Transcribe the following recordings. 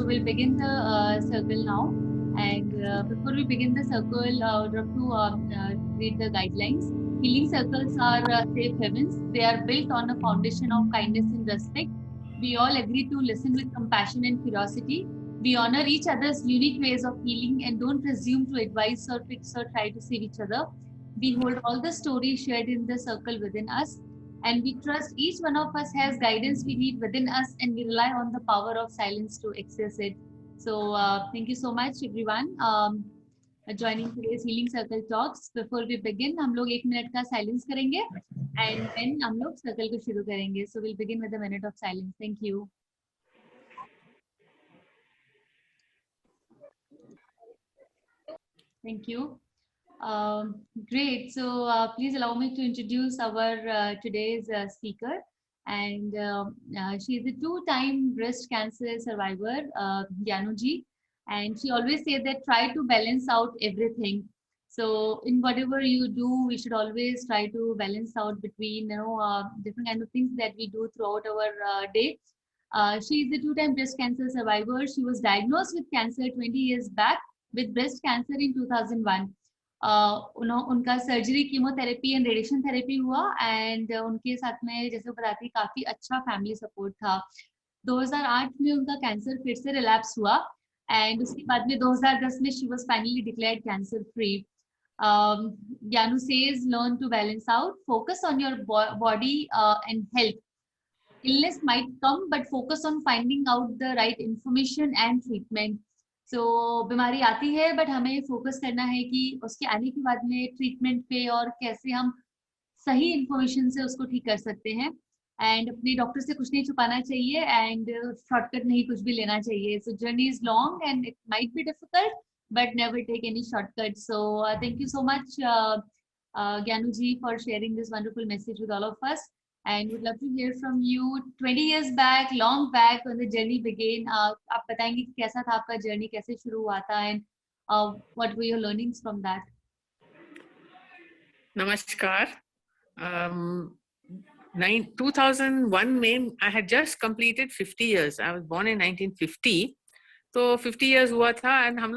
we'll begin the circle now. And before we begin the circle, I would love to read the guidelines. Healing circles are safe havens. They are built on a foundation of kindness and respect. We all agree to listen with compassion and curiosity. We honor each other's unique ways of healing and don't presume to advise or fix or try to save each other. We hold all the stories shared in the circle within us, and we trust each one of us has guidance we need within us, and we rely on the power of silence to access it. So thank you so much everyone joining today's healing circle talks. Before we begin, हम लोग 1 minute का silence करेंगे and then हम लोग circle को शुरू करेंगे. So we'll begin with a minute of silence. Thank you. Thank you. Great. So please allow me to introduce our today's speaker. And she is a 2-time breast cancer survivor, Gyanu ji. And she always said that try to balance out everything. So in whatever you do, we should always try to balance out between different kind of things that we do throughout our day. She is a 2-time breast cancer survivor. She was diagnosed with cancer 20 years back with breast cancer in 2001. उनका surgery, chemotherapy and radiation therapy हुआ and उनके साथ में जैसे बताती काफी अच्छा family support था. 2008 में उनका कैंसर फिर से रिलैप्स हुआ एंड उसके बाद में 2010 में she was finally declared cancer free. Gyanu says learn to balance out, focus on your body and health. Illness might come but focus on finding out the right information and treatment. So बीमारी आती है but हमें focus करना है कि उसके आने के बाद में ट्रीटमेंट पे और कैसे हम सही इंफॉर्मेशन से उसको ठीक कर सकते हैं. एंड अपने डॉक्टर से कुछ नहीं छुपाना चाहिए एंड शॉर्टकट नहीं कुछ भी लेना चाहिए. So journey is long and it might be difficult but never take any shortcut. So thank you so much Gyanu ji for sharing this wonderful message with all of us. And would love to hear from you. 20 years back, long back, when the journey began, आप बताएंगे कि कैसा था आपका journey, कैसे शुरू हुआ था, and what were your learnings from that? नमस्कार. 2001 में I had just completed 50 years. I was born in 1950. तो 50 years हुआ था and I'm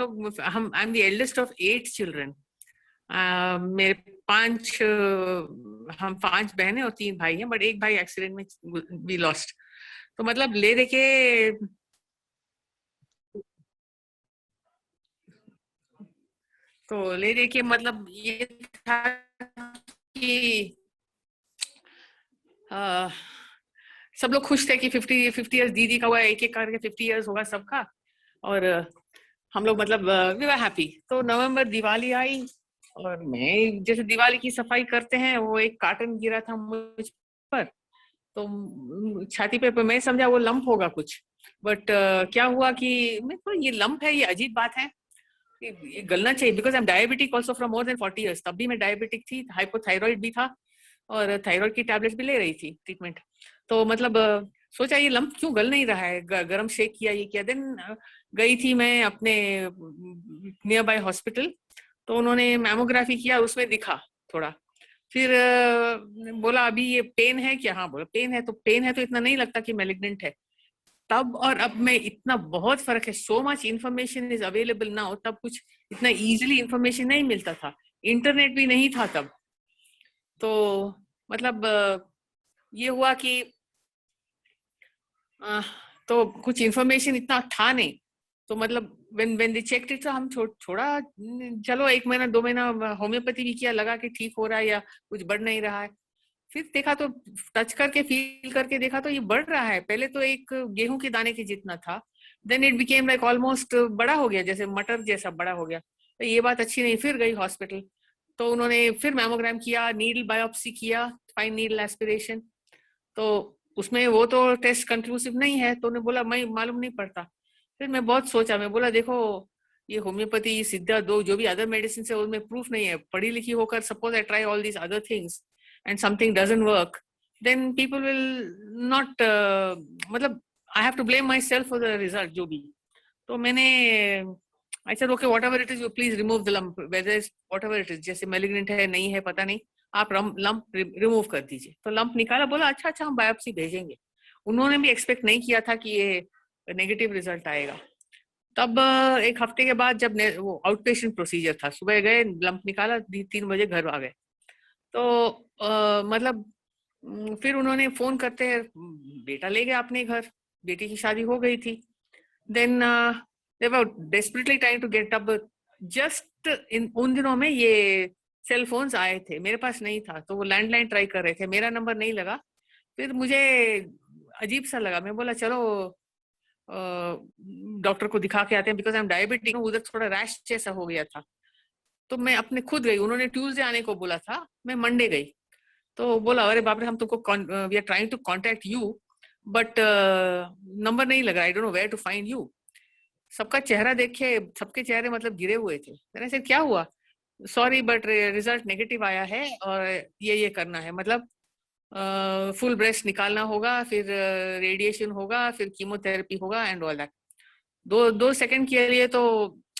the eldest of 8 children. मेरे 5 बहनें और 3 भाई हैं, बट एक भाई एक्सीडेंट में भी लॉस्ट. तो मतलब ले देखे मतलब ये था कि सब लोग खुश थे कि 50 इयर्स दीदी का हुआ, एक करके 50 इयर्स होगा सबका, और हम लोग मतलब वी वर हैप्पी. तो नवंबर दिवाली आई और मैं जैसे दिवाली की सफाई करते हैं वो एक कार्टन गिरा था मुझ पर, तो छाती पे मैं समझा वो लंप होगा कुछ, बट क्या हुआ कि मैं तो ये लंप है, ये अजीब बात है, ये गलना चाहिए. Because I am diabetic also from more than 40 years. तब भी मैं डायबिटिक थी, हाइपोथायरॉइड भी था और थायराइड की टैबलेट्स भी ले रही थी ट्रीटमेंट. तो मतलब सोचा ये लंप क्यों गल नहीं रहा है, गरम शेक किया, ये किया. देन गई थी मैं अपने नियर बाय हॉस्पिटल, तो उन्होंने मैमोग्राफी किया, उसमें दिखा थोड़ा. फिर बोला अभी ये पेन है क्या? हाँ बोला पेन है. तो पेन है तो इतना नहीं लगता कि मैलिग्नेंट है. तब और अब में इतना बहुत फर्क है. So much information is available now. तब कुछ इतना इजीली इंफॉर्मेशन नहीं मिलता था, इंटरनेट भी नहीं था तब. तो मतलब ये हुआ कि तो कुछ इंफॉर्मेशन इतना था नहीं. तो मतलब when they checked it, तो हम छोड़ा, चलो 1 महीना 2 महीना होम्योपैथी भी किया, लगा कि ठीक हो रहा है या कुछ बढ़ नहीं रहा है. फिर देखा तो टच करके फील करके देखा तो ये बढ़ रहा है. पहले तो एक गेहूं के दाने के जितना था, then it became like almost बड़ा हो गया, जैसे मटर जैसा बड़ा हो गया. तो ये बात अच्छी नहीं. फिर गई हॉस्पिटल, तो उन्होंने फिर मैमोग्राम किया, नीडल बायोप्सी किया, फाइन नीडल एस्पिरेशन. तो उसमें वो तो टेस्ट कंक्लूसिव नहीं है, तो उन्होंने बोला मैं मालूम नहीं पड़ता. फिर मैं बहुत सोचा, मैं बोला देखो ये होम्योपैथी, सिद्धा, दो जो भी अदर मेडिसिन है उनमें प्रूफ नहीं है. पढ़ी लिखी होकर suppose I try all these other things and something doesn't work, then people will not मतलब I have to blame myself for the result जो भी. तो मैंने I said okay whatever it is you please remove the lump, whether it's whatever it is, जैसे malignant है नहीं है पता नहीं, आप lump रिमूव कर दीजिए. तो lump निकाला, बोला अच्छा हम बायोप्सी भेजेंगे. उन्होंने भी एक्सपेक्ट नहीं किया था कि ये नेगेटिव रिजल्ट आएगा. तब एक हफ्ते के बाद जब वो आउट पेशेंट प्रोसीजर था, सुबह गए, लंप निकाला, 3 बजे घर आ गए। तो मतलब फिर उन्होंने फोन करते हैं, बेटा ले गया अपने घर, बेटी की शादी हो गई थी। Then they were desperately trying to get up. Just in उन दिनों में ये सेल फोन्स आए थे, मेरे पास नहीं था, तो वो लैंडलाइन ट्राई कर रहे थे, मेरा नंबर नहीं लगा। फिर मुझे अजीब सा लगा, मैं बोला चलो डॉक्टर को दिखा के आते हैं, बिकॉज आई एम डायबिटिक, उधर थोड़ा रैश जैसा हो गया था। तो मैं अपने खुद गई, उन्होंने ट्यूसडे आने को बोला था, मैं मंडे गई। तो बोला अरे बाप रे, हम तुमको we are trying to contact you but number नहीं लग रहा, I don't know where to find you. सबका चेहरा देखे, सबके चेहरे मतलब गिरे हुए थे। मैंने से क्या हुआ, सॉरी बट रिजल्ट नेगेटिव आया है और ये करना है, मतलब फुल ब्रेस्ट निकालना होगा, फिर रेडिएशन होगा, फिर कीमोथेरेपी होगा एंड ऑल दैट। 2 सेकंड के लिए तो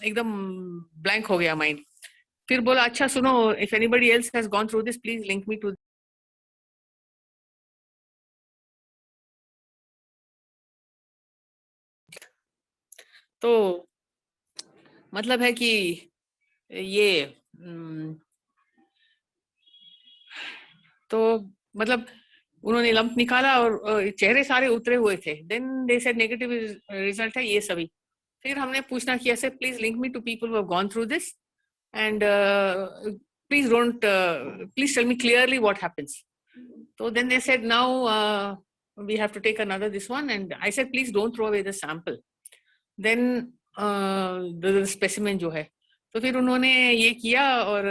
एकदम ब्लैंक हो गया माइंड। फिर बोला अच्छा सुनो, if anybody else has gone through this please link me to. तो मतलब है कि ये तो मतलब उन्होंने लंप निकाला और चेहरे सारे उतरे हुए थे। Then they said negative result है ये सभी। फिर हमने पूछना किया say please link me to people who have gone through this and please tell me clearly what happens. So then they said now we have to take another this one, and I said please don't throw away the sample. Then the specimen जो है, तो फिर उन्होंने ये किया और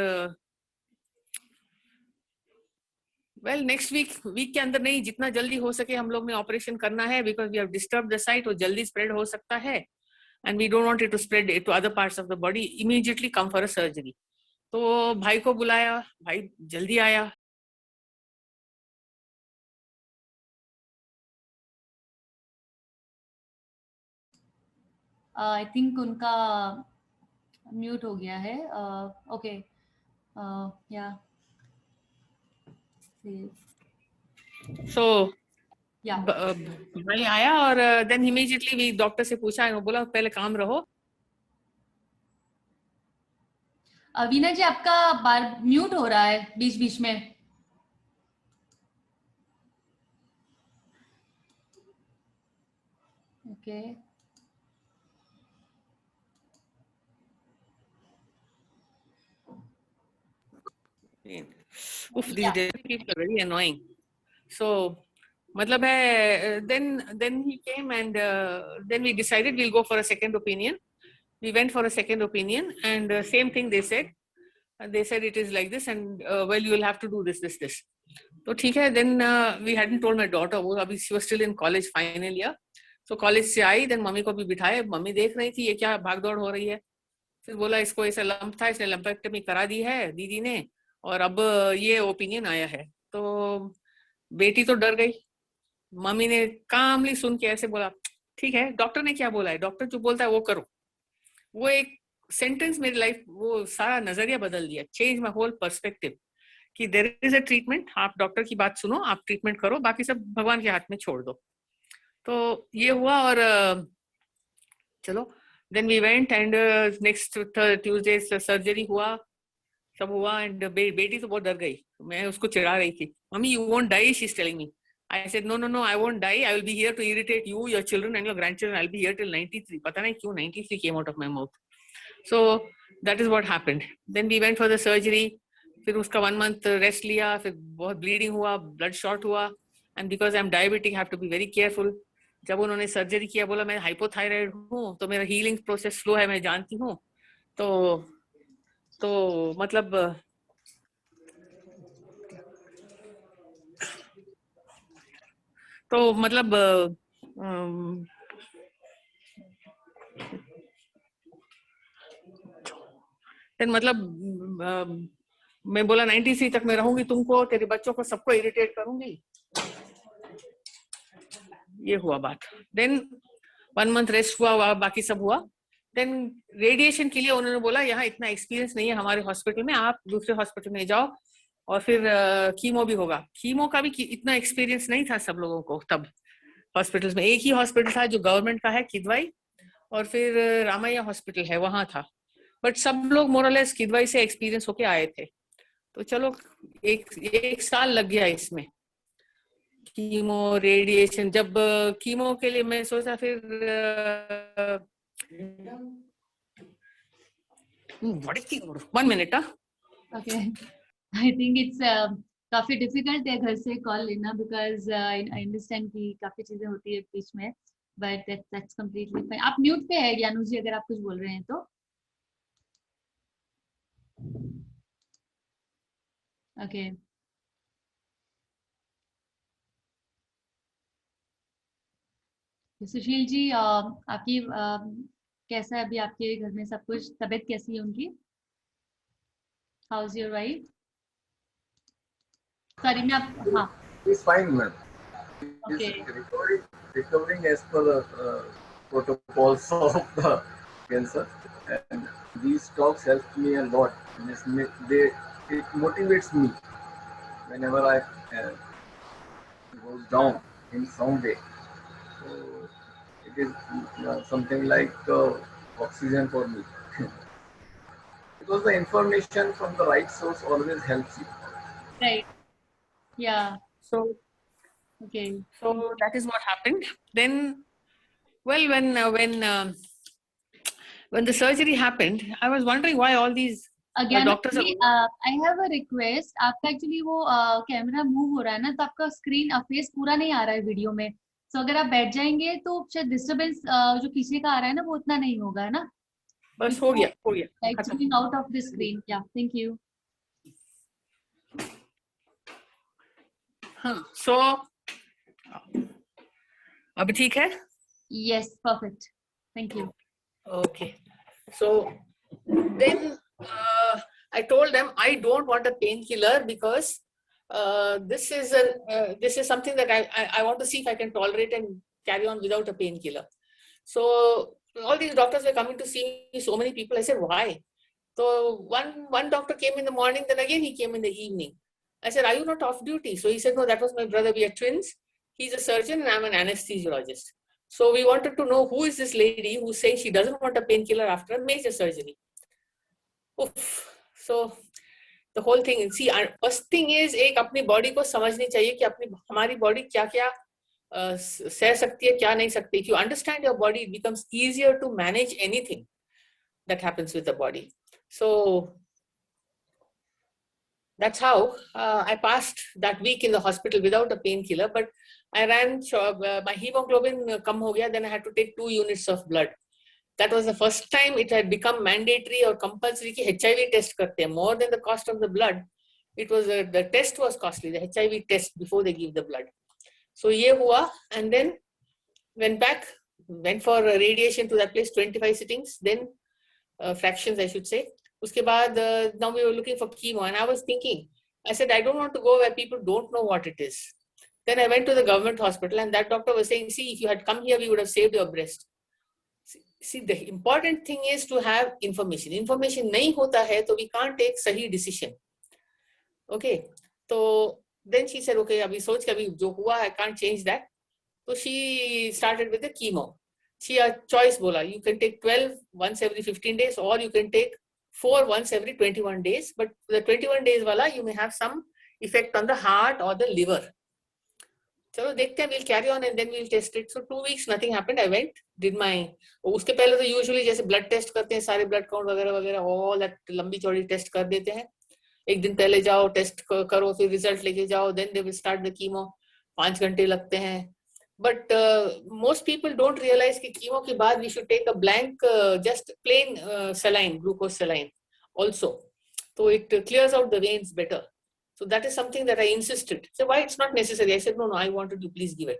well next week के अंदर नहीं, जितना जल्दी हो सके हम लोग ने ऑपरेशन करना है, because we have disturb the site, और जल्दी स्प्रेड हो सकता है and we don't want it to spread to other parts of the body, immediately come for a surgery. तो भाई को बुलाया, भाई जल्दी आया। आई थिंक उनका म्यूट हो गया है। ओके, या सो या भाई आया और देन इमीडिएटली भी डॉक्टर से पूछा, बोला पहले काम रहो। वीना जी, आपका बार म्यूट हो रहा है बीच बीच में। Okay, Oof, these people are very annoying. So मतलब है then he came and then we decided we'll go for a second opinion. We went for a second opinion and same thing they said. They said it is like this and well you will have to do this. तो ठीक है, then we hadn't told my daughter, वो अभी she was still in college final year. So college से आई, then mummy को भी बिठाए, mummy देख रही थी ये क्या भाग दौड़ हो रही है। फिर बोला इसको ऐसा लंप था, इसने लंपेक्टमी करा दी है दीदी ने, और अब ये ओपिनियन आया है। तो बेटी तो डर गई, मम्मी ने कामली सुन के ऐसे बोला ठीक है डॉक्टर ने क्या बोला है, डॉक्टर जो बोलता है वो करो। वो एक सेंटेंस मेरी लाइफ, वो सारा नजरिया बदल दिया, चेंज माय होल पर्सपेक्टिव, कि देयर इज अ ट्रीटमेंट, आप डॉक्टर की बात सुनो, आप ट्रीटमेंट करो, बाकी सब भगवान के हाथ में छोड़ दो। तो ये हुआ और चलो then we went and next Tuesday surgery हुआ, सब हुआ एंड बेटी तो बहुत डर गई। मैं उसको चिढ़ा रही थी, mummy you won't die, she is telling me. I said no I won't die, I will be here to irritate you, your children and your grandchildren, I will be here till 93। पता नहीं क्यों 93 came out of my mouth. So that is what happened. Then we went for the surgery, फिर उसका 1 month rest लिया, फिर बहुत bleeding हुआ, blood short हुआ and because I am diabetic have to be very careful. जब उन्होंने surgery किया बोला मैं हाइपोथायराइड हूँ, तो मेरा हीलिंग प्रोसेस स्लो है, मैं जानती हूँ। तो मतलब तो मतलब फिर मतलब मैं बोला 93 तक मैं रहूंगी, तुमको, तेरे बच्चों को, सबको इरिटेट करूंगी। ये हुआ बात। देन 1 मंथ रेस्ट हुआ, बाकी सब हुआ। देन रेडिएशन के लिए उन्होंने बोला यहाँ इतना एक्सपीरियंस नहीं है हमारे हॉस्पिटल में, आप दूसरे हॉस्पिटल में जाओ, और फिर कीमो भी होगा। कीमो का भी इतना एक्सपीरियंस नहीं था सब लोगों को तब हॉस्पिटल्स में। एक ही हॉस्पिटल था जो गवर्नमेंट का है, किदवाई, और फिर रामैया हॉस्पिटल है वहां था, बट सब लोग मोरलेस किदवाई से एक्सपीरियंस होके आए थे। तो चलो एक साल लग गया इसमें, कीमो रेडिएशन। जब कीमो के लिए मैं सोचा, फिर one minute. Okay, I think it's काफी डिफिकल्ट है घर से कॉल लेना, बिकॉज आई अंडरस्टैंड कि काफी चीजें होती है बीच में, बट दैट्स कम्प्लीटली फाइन। आप म्यूट पे है ज्ञानू जी, अगर आप कुछ बोल रहे हैं तो। ओके, सुशील जी, आपकी कैसा है अभी आपके घर में सब कुछ, तबीयत कैसी है उनकी? How is your wife? Sorry, मैं आप, हाँ। He's fine, man. He's okay, recovering as per the protocols of the cancer, and these talks help me a lot. It motivates me whenever I goes down in some way. So it is something like oxygen for me. Because the information from the right source always helps you. Right, yeah, so okay. that is what happened then. Well, when the surgery happened, I was wondering why all these Gyanu doctors ji, are. I have a request, आपका actually वो camera move हो रहा है ना, तो आपका screen face पूरा नहीं आ रहा है वीडियो में। सो अगर आप बैठ जाएंगे तो शायद डिस्टरबेंस जो पीछे का आ रहा है ना, वो उतना नहीं होगा, है ना? बस हो गया लाइक खत्म। Zooming out of the screen, या, थैंक यू। हाँ, so अब ठीक है? Yes, perfect, thank you. Okay. So then I told them I don't want a painkiller, because this is something that I want to see if I can tolerate and carry on without a painkiller. So all these doctors were coming to see me, so many people. I said, why? So one doctor came in the morning, then again he came in the evening. I said, are you not off duty? So he said, no, that was my brother. We are twins. He's a surgeon and I'm an anesthesiologist. So we wanted to know, who is this lady who's saying she doesn't want a painkiller after a major surgery? Oof. So the whole thing, see, first thing is, एक अपनी body को समझनी चाहिए कि हमारी body क्या सह सकती है, क्या नहीं सकती. If you understand your body, it becomes easier to manage anything that happens with the body. So that's how I passed that week in the hospital without a painkiller. But I ran, my hemoglobin kam ho gaya, then I had to take 2 units of blood. That was the first time it had become mandatory or compulsory ki HIV test karte hain. More than the cost of the blood, it was the test was costly, the HIV test before they give the blood. So ye hua, and then went back, went for radiation to that place, 25 sittings, then fractions I should say. Uske baad, now we were looking for chemo, and I was thinking, I said, I don't want to go where people don't know what it is. Then I went to the government hospital, and that doctor was saying, see, if you had come here, we would have saved your breast. See, the important thing is to have information. Information nahi hota hai, so we can't take sahi decision. Okay. So then she said, okay, abhi soch ke abhi jo hua, I can't change that. So she started with the chemo. She had choice bola, you can take 12 once every 15 days, or you can take 4 once every 21 days. But the 21 days wala, you may have some effect on the heart or the liver. चलो देखते हैं, we'll carry on and then we'll test it. So 2 weeks nothing happened. I went, did my, उसके पहले तो usually जैसे blood test करते हैं, सारे blood count वगैरह वगैरह, all that लंबी चौड़ी test कर देते हैं. एक दिन पहले जाओ, test करो, फिर result लेके जाओ, then they will start the chemo. 5 घंटे लगते हैं. But most people don't realize कि chemo के बाद we should take a blank, just plain saline, glucose saline also. So it clears out the veins better. So that is something that I insisted. So why it's not necessary? I said, no, I wanted to, please give it.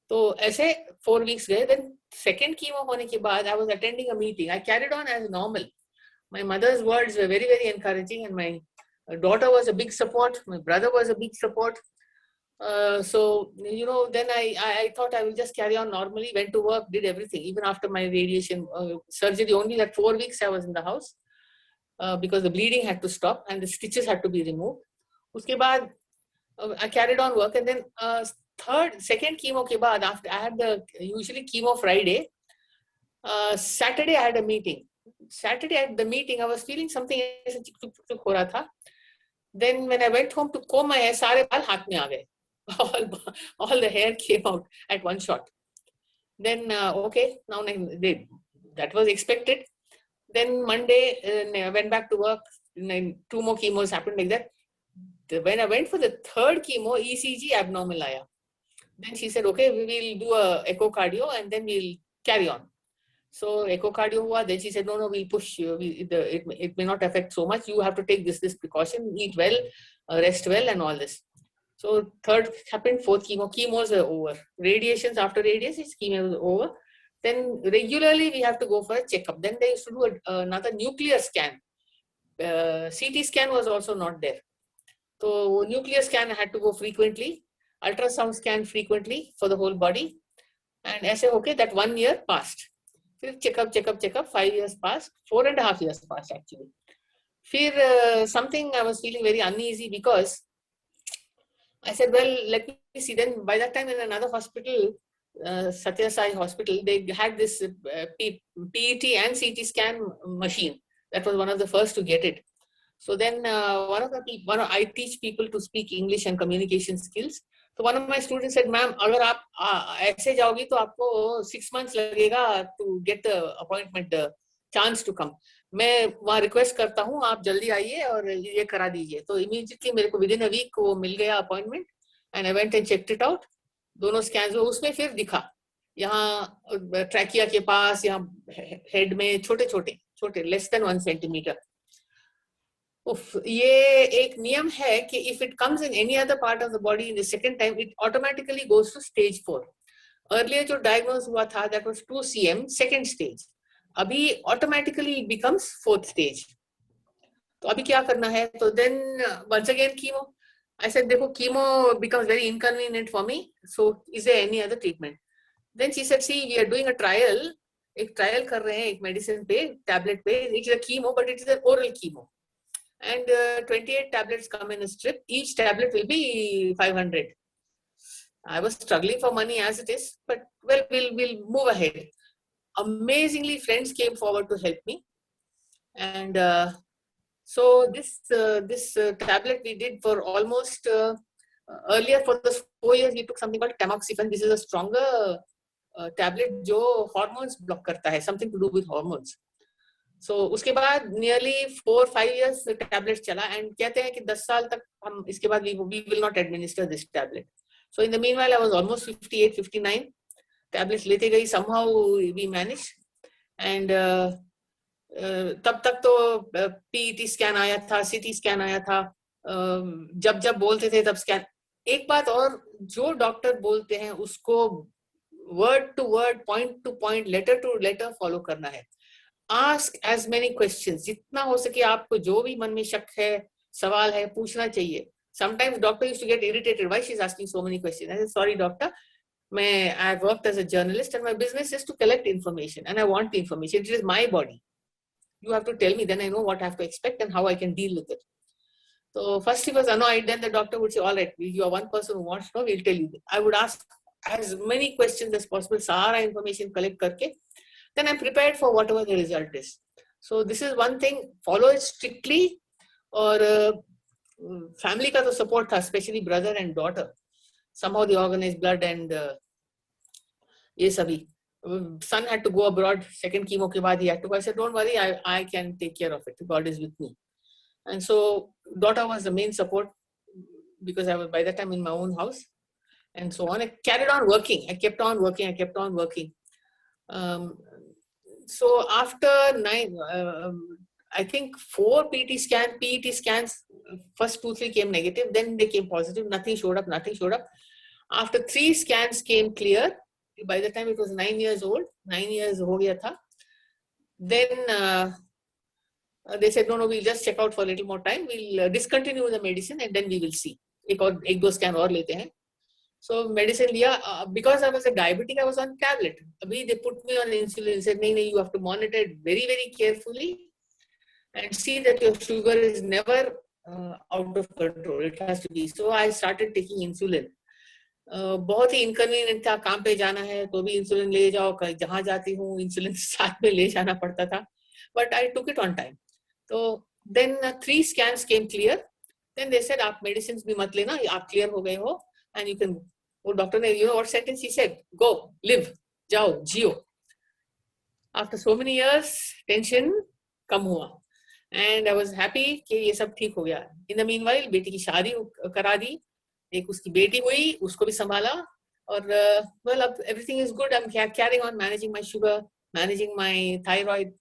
So ऐसे 4 weeks गए. Then second chemo होने के बाद I was attending a meeting. I carried on as normal. My mother's words were very, very encouraging, and my daughter was a big support. My brother was a big support. So, you know, then I thought I will just carry on normally, went to work, did everything. Even after my radiation surgery, only that 4 weeks I was in the house because the bleeding had to stop and the stitches had to be removed. Uske baad, I carried on work, and then second chemo ke baad, after I had the usually chemo Friday, Saturday I had a meeting. Saturday at the meeting, I was feeling something ऐसे चिक हो रहा था. Then when I went home to comb my hair, सारे बाल हाथ में आ गए. All the hair came out at one shot. Then okay, now that was expected. Then Monday, I went back to work. 2 more chemos happened like that. When I went for the third chemo, ECG abnormal आया. Then she said, okay, we will do a echocardio and then we'll carry on. So echocardio hua. Then she said, no, we'll push you. It may not affect so much. You have to take this precaution, eat well, rest well, and all this. So third happened, fourth chemos were over. Radiations after radiations, chemo was over. Then regularly we have to go for a checkup. Then they used to do another nuclear scan. CT scan was also not there. So nuclear scan I had to go frequently. Ultrasound scan frequently for the whole body. And I said, okay, that 1 year passed. Checkup, 5 years passed, 4.5 years passed actually. Something I was feeling very uneasy because I said, well, let me see. Then by that time in another hospital, Satya Sai hospital, they had this PET and CT scan machine. That was one of the first to get it. So then I teach people to speak English and communication skills. So one of my students said, ma'am, अगर आप ऐसे जाओगी तो आपको 6 months लगेगा to get the appointment, chance to come. मैं वहाँ request करता हूँ आप जल्दी आइए और ये करा दीजिए. तो immediately मेरे को within a week वो मिल गया appointment and I went and checked it out. दोनों scans हुए, उसमें फिर दिखा यहाँ trachea के पास, यहाँ head में छोटे less than 1 centimeter. ये एक नियम है कि if it comes in any other part of the body in the second time, it automatically goes to stage 4. Earlier जो diagnosed हुआ था, that was 2 cm, second stage. अभी automatically it becomes 4th stage. तो अभी क्या करना है? तो then once again chemo. I said, देखो chemo becomes very inconvenient for me. So is there any other treatment? Then she said, see, we are doing a trial. एक trial कर रहे हैं एक medicine पे, tablet पे. It is a chemo, but it is an oral chemo. And 28 tablets come in a strip. Each tablet will be 500. I was struggling for money as it is, but well, we'll move ahead. Amazingly, friends came forward to help me. And so this tablet we did for almost, earlier for the 4 years, we took something called tamoxifen. This is a stronger tablet जो hormones block करता है, something to do with hormones. So उसके बाद nearly 4-5 years tablets चला and कहते हैं कि 10 साल तक हम इसके बाद we will not administer this tablet. So in the meanwhile I was almost 58-59. Tablets लेते गई, somehow we managed. And तब तक तो PET scan आया था, CT scan आया था. जब बोलते थे तब scan. एक बात और, जो डॉक्टर बोलते हैं उसको word to word, point to point, letter to letter follow करना है. Ask as many questions. जितना हो सके आपको जो भी मन में शक है, सवाल है, पूछना चाहिए. Sometimes doctor used to get irritated. Why she's asking so many questions? I said, sorry doctor, I've worked as a journalist and my business is to collect information and I want the information. It is my body. You have to tell me, then I know what I have to expect and how I can deal with it. So first he was annoyed, then the doctor would say, all right, you are one person who wants to know, we'll tell you. I would ask as many questions as possible, सारा information collect करके, then I'm prepared for whatever the result is. So this is one thing, follow it strictly. Or family का तो support था, especially brother and daughter. Somehow they organized blood and ये सभी. Son had to go abroad, second chemo के बाद he had to go. I said, don't worry, I can take care of it. God is with me. And so daughter was the main support because I was by that time in my own house. And so on. I carried on working. I kept on working. So after 9, I think 4 PET scans, first 2-3 came negative, then they came positive, nothing showed up. After 3 scans came clear, by the time it was 9 years old, 9 years ho gaya tha, then they said, no, we'll just check out for a little more time, we'll discontinue the medicine and then we will see. एक दो scan और लेते हैं. So medicine liya, because I was a diabetic, I was on tablet. Abhi they put me on insulin, said, no, you have to monitor it very, very carefully and see that your sugar is never out of control. It has to be. So I started taking insulin. बहुत ही inconvenient था, काम पे जाना है तो भी insulin ले जाओ, जहां जाती हूँ इंसुलिन साथ में ले जाना पड़ता था, but I took it on time. तो then 3 scans came clear. Then they said आप मेडिसिन भी मत लेना, आप क्लियर हो गए हो एंड यू कैन. वो डॉक्टर ने, you know what sentence he said, go live, जाओ जियो. After so many years tension कम हुआ एंड आई वाज हैप्पी कि ये सब ठीक हो गया. इन द मीनवाइल बेटी की शादी करा दी, एक उसकी बेटी हुई, उसको भी संभाला, और वेल अब everything is good. I am carrying on managing my sugar, managing my thyroid.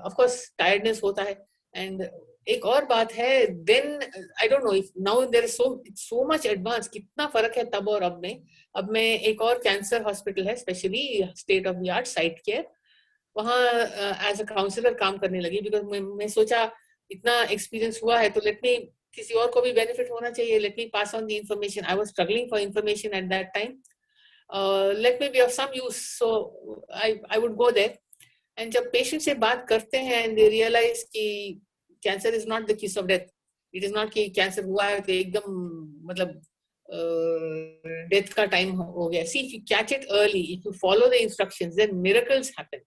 Of course tiredness होता है. एंड एक और बात है, then I don't know if now there is so much advance, कितना फर्क है तब और अब में. अब मैं एक और कैंसर हॉस्पिटल है, specially state of the art side care, वहाँ एज अ काउंसलर काम करने लगी. बिकॉज मैं सोचा इतना एक्सपीरियंस हुआ है तो लेट मी, किसी और को भी बेनिफिट होना चाहिए, let me pass on the information. I was struggling for information at that time. Let me be of some use, so I would go there. And जब पेशेंट से बात करते हैं एंड दे रियलाइज कि cancer is not the kiss of death. It is not कि cancer हुआ है तो एकदम मतलब डेथ का टाइम हो गया. See, if you catch it early, if you follow the instructions, then miracles happen.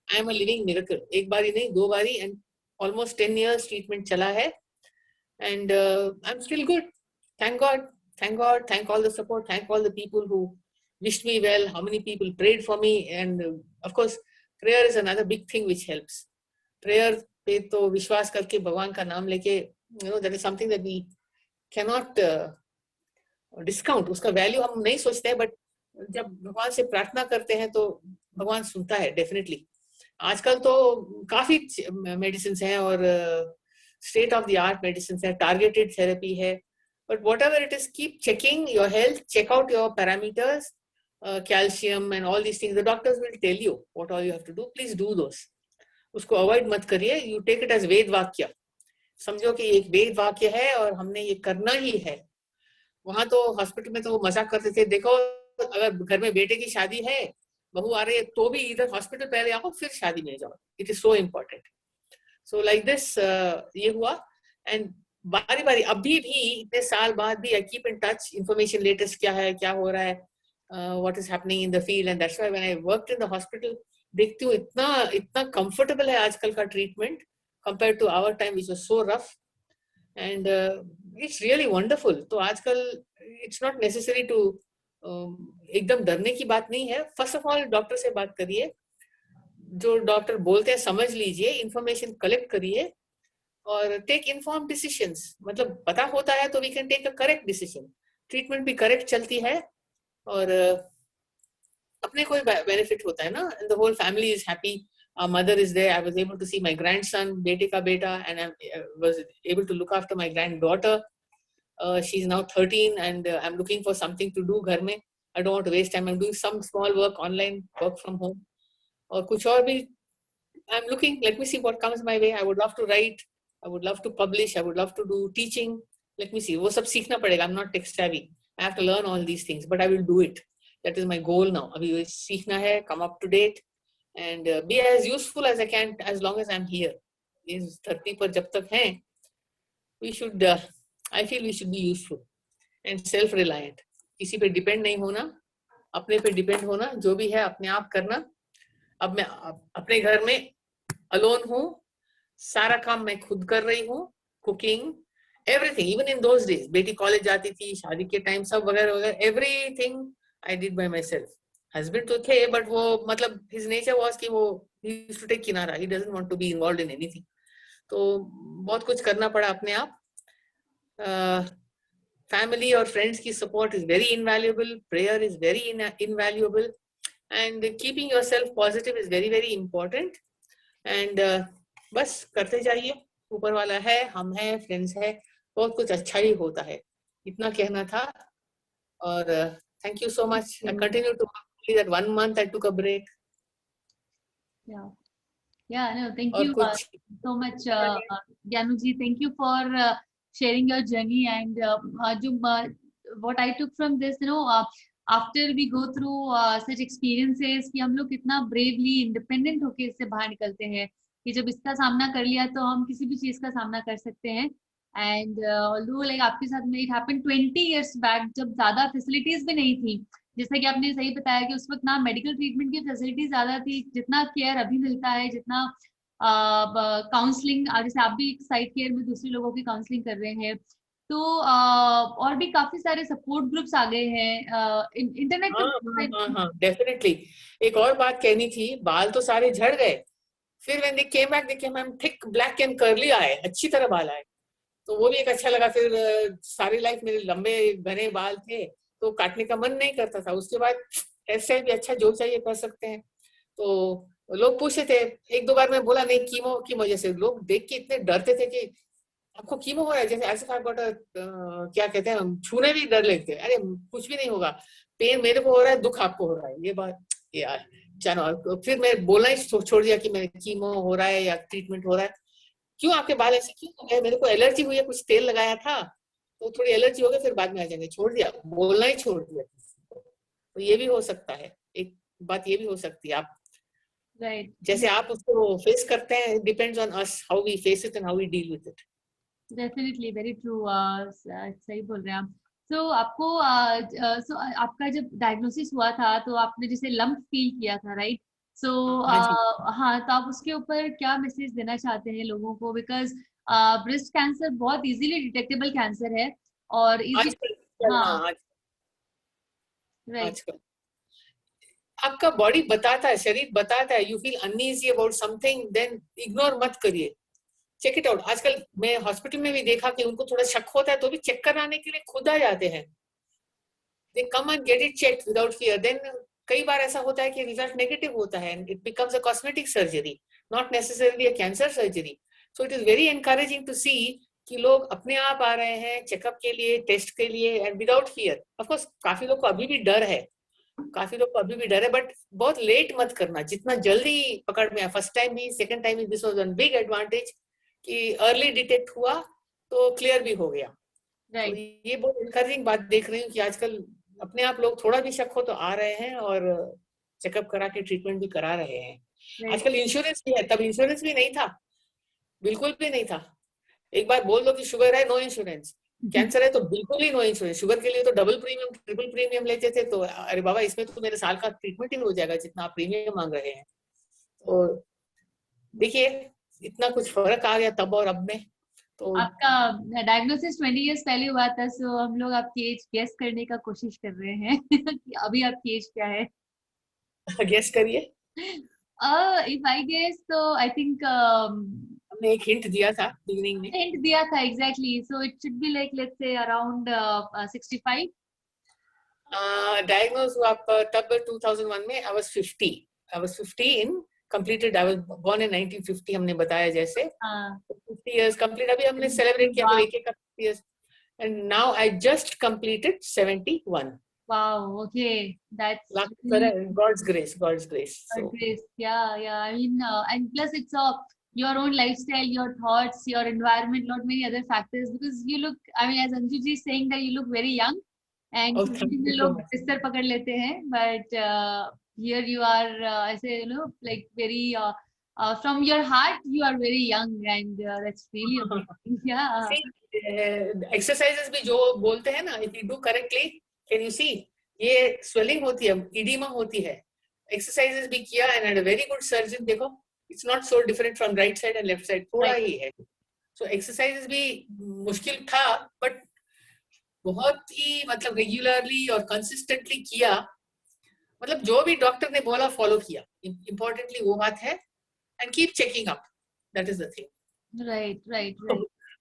I am a living miracle. एक बारी नहीं, 2 बारी, एंड ऑलमोस्ट 10 years ट्रीटमेंट चला है, and I am still good. Thank God, thank God, thank all the support, thank all the people who wished me well, how many people prayed for me, and of course prayer is another big thing which helps. Prayer पे तो विश्वास करके भगवान का नाम लेके, you know, that is something that we cannot discount. उसका value हम नहीं सोचते हैं, बट जब भगवान से प्रार्थना करते हैं तो भगवान सुनता है डेफिनेटली. आजकल तो काफी मेडिसिन हैं और state of the art medicine है, टारगेटेड थेरेपी है, but whatever it is, keep checking your health, check out your parameters, calcium and all these things. The doctors will tell you what all you have to do, please do those. उसको avoid मत करिए. You take it as वेद वाक्य, समझो कि एक वेद वाक्य है और हमने ये करना ही है. वहां तो हॉस्पिटल में तो मजाक करते थे, देखो अगर घर में बेटे की शादी है, बहू आ रही है, तो भी इधर हॉस्पिटल पहले आओ फिर शादी में जाओ. It is so important. So like this ये हुआ. एंड बारी बारी अभी भी इतने साल बाद भी I keep in touch, information latest क्या है, क्या हो रहा है, what is happening in the field. And that's why when I worked in the hospital, देखती हूँ इतना इतना कंफर्टेबल है आजकल का treatment compare to our time which was so rough. And it's really wonderful. तो आजकल इट्स नॉट नेसेसरी टू, एकदम डरने की बात नहीं है. फर्स्ट ऑफ ऑल डॉक्टर से बात करिए, जो डॉक्टर बोलते हैं समझ लीजिए, इंफॉर्मेशन कलेक्ट करिए और टेक इन्फॉर्म डिसीजंस. मतलब पता होता है तो we can take a correct decision. Treatment भी करेक्ट चलती है और अपने कोई बेनिफिट होता है ना. The whole family is happy. Our mother is there. I was able to see my grandson, bete ka beta, and I was able to look after my granddaughter. She's now 13, and I'm looking for something to do घर में. I don't want to waste time. I'm doing some small work online, work from home. और कुछ और भी I'm looking. Let me see what comes my way. I would love to write. I would love to publish. I would love to do teaching. Let me see. वो सब सीखना पड़ेगा. I'm not tech savvy. I have to learn all these things, but I will do it. That is my goal now. अभी सीखना है, come up to date, and be as useful as I can as long as I'm here. इस धरती पर जब तक हैं, we should, I feel we should be useful and self-reliant. किसी पे डिपेंड नहीं होना, अपने पे डिपेंड होना, जो भी है अपने आप करना. अब मैं अपने घर में अलोन हूँ, सारा काम मैं खुद कर रही हूँ, cooking, everything. Even in those days बेटी कॉलेज जाती थी, शादी के टाइम सब वगैरह वगैरह, everything I did bye my self. Husband तो थे, बट वो मतलब हिज नेचर वाज कि वो ही यूज्ड टू टेक किनारा, he doesn't want to be involved in anything. तो बहुत कुछ करना पड़ा अपने आप. फैमिली और फ्रेंड्स की support is very invaluable, prayer is very invaluable, and keeping yourself positive is very very important. And बस करते जाइए, ऊपर वाला है, हम हैं, फ्रेंड्स है, बहुत कुछ अच्छा ही होता है. इतना कहना था. और thank you so much. I continue to work. Only that 1 month I took a break. Yeah, no, thank और you कुछ so much, Gyanu ji. Thank you for sharing your journey. And what I took from this, after we go through such experiences, कि हम लोग कितना bravely, independent होके इससे बाहर निकलते हैं, कि जब इसका सामना कर लिया तो हम किसी भी चीज का सामना कर सकते हैं. एंड ऑल्दो लाइक आपके साथ में इट हैपेंड 20 इयर्स बैक, जब ज्यादा फैसिलिटीज भी नहीं थी, जैसा कि आपने सही बताया कि उस वक्त ना मेडिकल ट्रीटमेंट की फैसिलिटी ज्यादा थी, जितना केयर अभी मिलता है, जितना काउंसलिंग, जैसे आप भी साइड केयर में दूसरे लोगों की काउंसलिंग कर रहे हैं, तो और भी काफी सारे सपोर्ट ग्रुप्स आ गए हैं, इंटरनेट हाँ हाँ हाँ हाँ, डेफिनेटली। एक और बात कहनी थी, बाल तो सारे झड़ गए, फिर when they came back, they came back thick black and curly आए, अच्छी तरह बाल आए, तो वो भी एक अच्छा लगा। फिर सारी लाइफ मेरे लंबे घने बाल थे, तो काटने का मन नहीं करता था। उसके बाद ऐसे भी अच्छा जो चाहिए कर सकते हैं। तो लोग पूछते थे, एक दो बार मैं बोला नहीं, कीमो की वजह से लोग देख के इतने डरते थे कि आपको कीमो हो रहा है, जैसे ऐसे क्या कहते हैं, हम छूने भी डर लगते हैं। अरे कुछ भी नहीं होगा, पेन मेरे को हो रहा है, दुख आपको हो रहा है, ये बात यार चलो। फिर मैं बोलना ही छोड़ दिया कि मेरे कीमो हो रहा है या ट्रीटमेंट हो रहा है। क्यों आपके बाल ऐसे क्यों हो गए? मेरे को एलर्जी हुई है, कुछ तेल लगाया था तो थोड़ी एलर्जी हो गई, फिर बाद में आ जाएंगे, छोड़ दिया, बोलना ही छोड़ दिया। तो ये भी हो सकता है, एक बात ये भी हो सकती है। आप राइट, जैसे आप उसको फेस करते हैं, depends on us how we face it and how we deal with it. Definitely very true, सही बोल रहे हैं आप। सो आपको आपका जब डायग्नोसिस हुआ था तो आपने जैसे लंप फील किया था, राइट? सो हाँ जी। हाँ, तो आप उसके ऊपर क्या मैसेज देना चाहते हैं लोगों को, बिकॉज ब्रेस्ट कैंसर बहुत इजीली डिटेक्टेबल कैंसर है और इजी। आजकल हाँ, हाँ राइट, आजकल आपका बॉडी बताता है, शरीर बताता है, you feel uneasy about something, then ignore मत करिए, चेक इट आउट। आजकल मैं हॉस्पिटल में भी देखा कि उनको थोड़ा शक होता है तो भी चेक कराने के लिए खुद आ जाते हैं। They come and get it check without fear. Then कई बार ऐसा होता है कि रिजल्ट नेगेटिव होता है, it becomes a cosmetic surgery, not necessarily a cancer surgery. So it is very encouraging to see कि लोग अपने आप आ रहे हैं चेकअप के लिए, टेस्ट के लिए, एंड विदाउट फियर। ऑफकोर्स काफी लोग को अभी भी डर है, काफी लोग को अभी भी डर है, बट बहुत लेट मत करना, जितना जल्दी पकड़ में आया। फर्स्ट टाइम भी, सेकंड टाइम भी, this was one big advantage कि अर्ली डिटेक्ट हुआ तो क्लियर भी हो गया। तो राइट, ये बहुत इनकरेजिंग बात देख रही हूँ कि आजकल अपने आप लोग थोड़ा भी शक हो तो आ रहे हैं और चेकअप करा के ट्रीटमेंट भी करा रहे हैं। राइट। आजकल इंश्योरेंस भी है, तब इंश्योरेंस भी नहीं था, बिल्कुल भी नहीं था। एक बार बोल दो कि शुगर है, नो इंश्योरेंस, कैंसर है तो बिल्कुल ही नो इंश्योरेंस। शुगर के लिए तो डबल प्रीमियम, ट्रिपल प्रीमियम लेते थे, तो अरे बाबा इसमें तो मेरे साल का ट्रीटमेंट ही हो जाएगा जितना आप प्रीमियम मांग रहे हैं। तो देखिए इतना कुछ फर्क आ गया तब और अब में। तो आपका डायग्नोसिस 20 इयर्स पहले हुआ था, सो हम लोग आपकी एज गेस करने का कोशिश कर रहे हैं कि अभी आपकी एज क्या है। गेस करिए। इफ आई गेस तो आई थिंक हमने एक हिंट दिया था बिगिनिंग में। हिंट दिया था exactly, so it should be like let's say around 65। Diagnose हुआ तब 2001 में। I was 50 in completed, I was born in 1950, हमने बताया जैसे। हाँ, 50 इयर्स कंप्लीट अभी हमने सेलिब्रेट किया, तो एक एक का 50 years. And now I just completed 71। Wow, okay, that's luck God's grace, God's grace. So Grace. Yeah. I mean, and plus it's your own lifestyle, your thoughts, your environment, lot many other factors. Because you look, I mean, as Anju ji is saying that you look very young, and oh, thank usually you so लोग much. बिस्तर पकड़ लेते हैं, but here you are, ऐसे like very from your heart, you are very young, and that's really amazing. Yeah. See, exercises भी जो बोलते हैं ना, if you do correctly, can you see, ये स्वेलिंग होती है, इडीमा होती है। एक्सरसाइजेस भी किया and a very good surgeon. देखो it's not so different from right side and left side, थोड़ा Right. ही है। सो एक्सरसाइजेस भी मुश्किल था, बट बहुत ही मतलब रेगुलरली और कंसिस्टेंटली किया। मतलब जो भी डॉक्टर ने बोला फॉलो किया, इम्पोर्टेंटली वो बात है। And keep checking up, that is the thing. Right.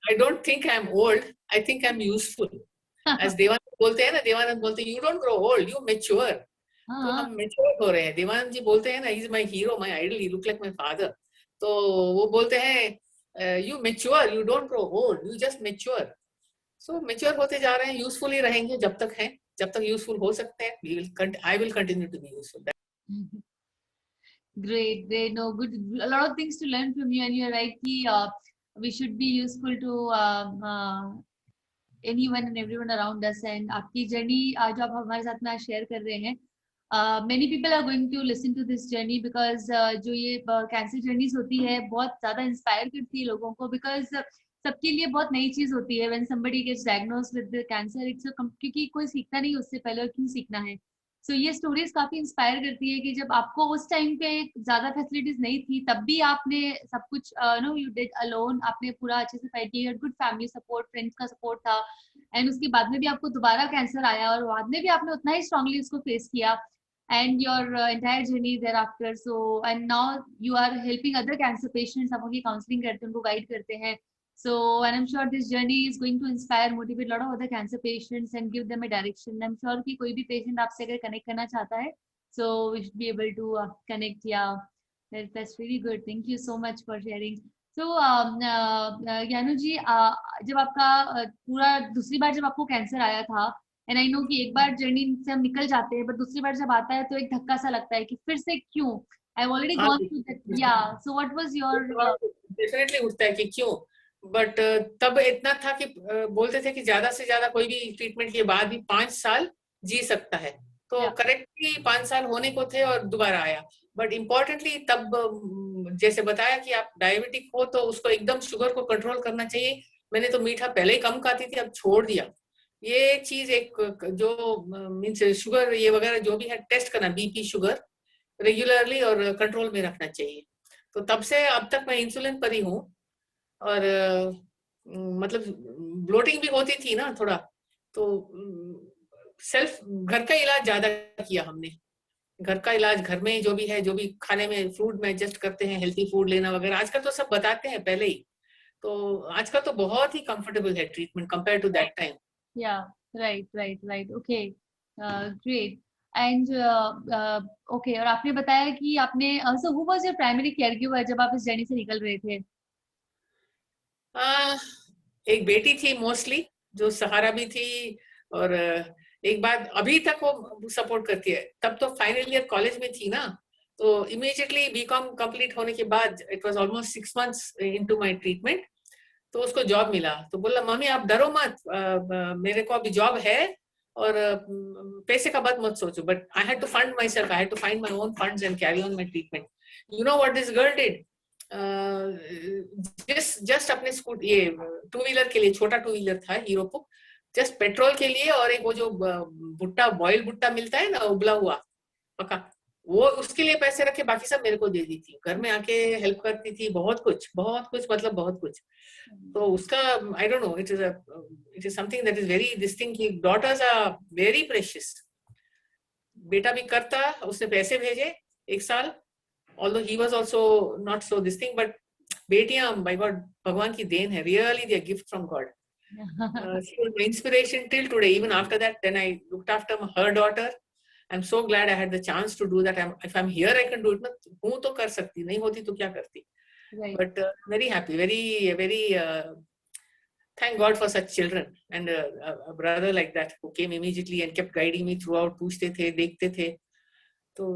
I don't think I'm old. I think I'm useful. As Devanand बोलते हैं ना, देवानंद बोलते हैं, you don't grow old, you mature. तो हाँ, हम मेच्योर हो रहे हैं। देवानंद जी बोलते हैं ना, he's my hero, my idol, he look like my father. तो वो बोलते हैं, you mature, you don't grow old, you just mature. So mature होते जा रहे हैं, यूजफुल ही रहेंगे जब तक हैं, जब तक यूजफुल हो सकते हैं। I will continue to be useful. great. No, good. A lot of things to learn from you, and you're right. Ki, we should be useful to anyone and everyone around us. And आपकी journey जो आप हमारे साथ में आज share कर रहे हैं, many people are going to listen to this journey because जो ये कैंसर जर्नीज होती है बहुत ज्यादा इंस्पायर करती है लोगों को, because सबके लिए बहुत नई चीज होती है when somebody gets diagnosed with the cancer. क्योंकि कोई सीखता नहीं उससे पहले, और क्यों सीखना है. सो ये स्टोरीज काफी इंस्पायर करती है कि जब आपको उस टाइम पे ज्यादा फैसिलिटीज नहीं थी, तब भी आपने सब कुछ नो यू डिड अलोन, आपने पूरा अच्छे से फाइट किया. गुड फैमिली सपोर्ट, फ्रेंड्स का सपोर्ट था, एंड उसके बाद में भी आपको दोबारा कैंसर आया और बाद में भी आपने उतना ही स्ट्रांगली उसको फेस किया. And your entire journey thereafter. So and now you are helping other cancer patients. आप उनकी काउंसलिंग करते हैं, उनको गाइड करते हैं. So and I'm sure this journey is going to inspire, motivate a lot of other cancer patients and give them a direction. I'm sure कि कोई भी patient आपसे अगर connect करना चाहता है, so we should be able to connect. Yeah, that's really good. Thank you so much for sharing. So ज्ञानू जी, जब आपका पूरा दूसरी बार जब आपको कैंसर आया था, एंड आई नो कि एक बार जर्नी से हम निकल जाते हैं, बट दूसरी बार जब आता है तो एक धक्का सा लगता है कि फिर से क्यों. आई हैव ऑलरेडी हाँ, गॉन थ्रू दैट. या so what was your. Definitely उठता है कि क्यों. बट तब इतना था कि बोलते थे कि ज्यादा से ज्यादा कोई भी ट्रीटमेंट के बाद भी 5 साल जी सकता है. तो करेक्टली 5 साल होने को थे और दोबारा आया. बट इम्पोर्टेंटली तब जैसे बताया कि आप डायबिटिक हो तो उसको एकदम शुगर को कंट्रोल करना चाहिए. मैंने तो मीठा पहले ही कम खाती थी, अब छोड़ दिया. ये चीज एक जो मीन्स शुगर ये वगैरह जो भी है टेस्ट करना, बीपी शुगर रेगुलरली और कंट्रोल में रखना चाहिए. तो तब से अब तक मैं इंसुलिन पर ही हूँ. और मतलब ब्लोटिंग भी होती थी ना थोड़ा, तो सेल्फ घर का इलाज ज्यादा किया हमने. घर का इलाज घर में जो भी है, जो भी खाने में फूड में एडजस्ट करते हैं, हेल्थी फूड लेना वगैरह. आजकल तो सब बताते हैं पहले ही. तो आजकल तो बहुत ही कंफर्टेबल है treatment compare to that time. Yeah right. Okay, great. And okay, और आपने बताया कि आपने so who was your primary care giver जब आप इस जर्नी से निकल रहे थे. एक बेटी थी मोस्टली, जो सहारा भी थी. और एक बात अभी तक वो सपोर्ट करती है. तब तो फाइनल ईयर कॉलेज में थी ना, तो इमीडिएटली बीकॉम कंप्लीट होने के बाद it was almost 6 months into my treatment. तो उसको जॉब मिला तो बोला मम्मी आप डरो मत, मेरे को अभी जॉब है और पैसे का बात मत सोचो. But I had to fund myself, I had to find my own funds and carry on my treatment. You know what this girl did. Just अपने स्कूटर, ये 2 व्हीलर के लिए, छोटा 2 व्हीलर था हीरो को, जस्ट पेट्रोल के लिए और एक वो जो भुट्टा, बॉइल भुट्टा मिलता है ना उबला हुआ पका, वो उसके लिए पैसे रखे, बाकी सब मेरे को दे दी थी. घर में आके हेल्प करती थी, बहुत कुछ मतलब बहुत कुछ. तो उसका आई don't no, it is something that is very this thing कि डॉटर्स आर वेरी प्रेशियस. बेटा भी करता, उसने पैसे भेजे 1 साल, although he was also not so this thing, but बेटियां by God भगवान की देन है, really they are gift from God. She was my inspiration till today. Even after that, then I looked after her daughter. I'm so glad I had the chance to do that. If I'm here, I can do it. हूँ तो कर सकती, नहीं होती तो क्या करती. Right. But very happy, very thank God for such children and a brother like that who came immediately and kept guiding me throughout. पूछते थे, देखते थे. तो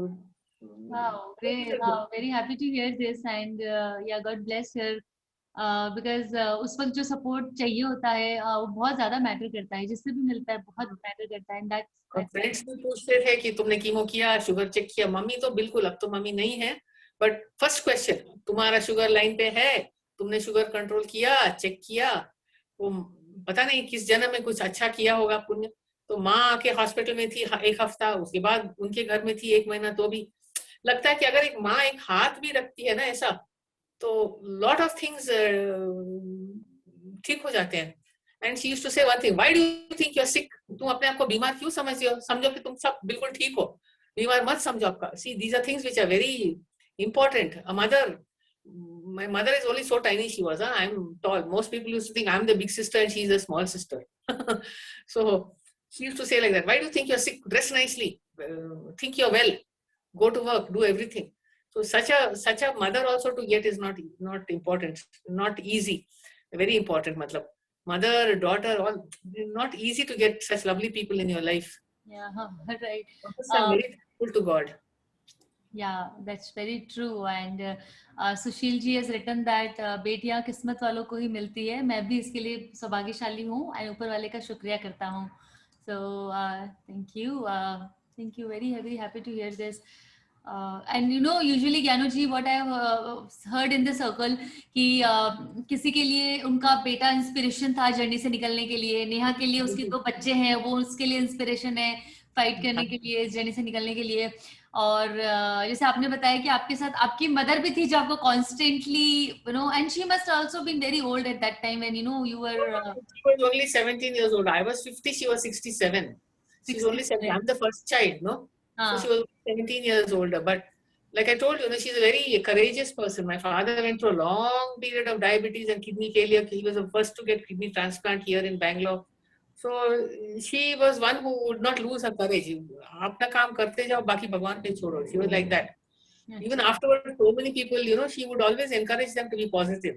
Wow, great. Wow, very happy to hear this, and yeah, God bless her. Because उस वक्त जो support चाहिए होता है वो बहुत ज्यादा मैटर करता है, जिससे भी मिलता है बहुत मैटर करता है. और फ्रेंड्स भी पूछते थे कि तुमने कीमो किया, शुगर चेक किया. मम्मी तो बिल्कुल, अब तो मम्मी नहीं है, बट फर्स्ट क्वेश्चन तुम्हारा शुगर लाइन पे है, तुमने शुगर कंट्रोल किया, चेक किया. वो पता नहीं किस जन्म में कुछ अच्छा किया होगा पुण्य. तो माँ आके हॉस्पिटल में थी 1 हफ्ता, उसके बाद उनके घर में थी 1 महीना. तो भी लगता है कि अगर एक माँ एक हाथ भी रखती है ना ऐसा, तो लॉट ऑफ थिंग्स ठीक हो जाते हैं. And she used to say one thing, why do you think you are sick. तुम अपने आप को बीमार क्यों समझते हो? समझो कि तुम सब बिल्कुल ठीक हो, बीमार मत समझो आपका. See these are things which are very important. A mother, my mother is only so tiny she was. I'm tall. Most people used to think I'm the big sister and she's the small sister. So she used to say like that, why do you think you're sick? Dress nicely, think you're well, go to work, do everything. So such a mother also to get is not important, not easy. Very important. Matlab mother, daughter, all not easy to get such lovely people in your life. Yeah, right. I'm very thankful to God. Yeah, that's very true. And Sushil ji has written that बेटियां किस्मत वालों को ही मिलती है. मैं भी इसके लिए सौभाग्यशाली हूँ और ऊपर वाले का शुक्रिया करता हूँ. So thank you, very happy to hear this. And you know, usually Gyanu ji, what I have heard in the circle कि किसी के लिए उनका बेटा इंस्पिरेशन था जर्नी से निकलने के लिए, नेहा के लिए उसके 2 बच्चे हैं, वो उसके लिए इंस्पिरेशन है फाइट करने के लिए, इस जर्नी से निकलने के लिए. और जैसे आपने बताया कि आपके साथ आपकी मदर भी थी जो आपको constantly, you know, and she must also been very old at that time when you know you were She was only 17 years old. I was 50, she was 67. She's only 17. 67. I'm the first child, no? So she हाँ. was 17 years older. But like I told you, she's a very courageous person. My father went through a long period of diabetes and kidney failure. He was the first to get kidney transplant here in Bangalore. So she was one who would not lose her courage. अपना काम करते जाओ, बाकी भगवान पे छोड़ो. She was like that. Even afterwards, so many people, she would always encourage them to be positive.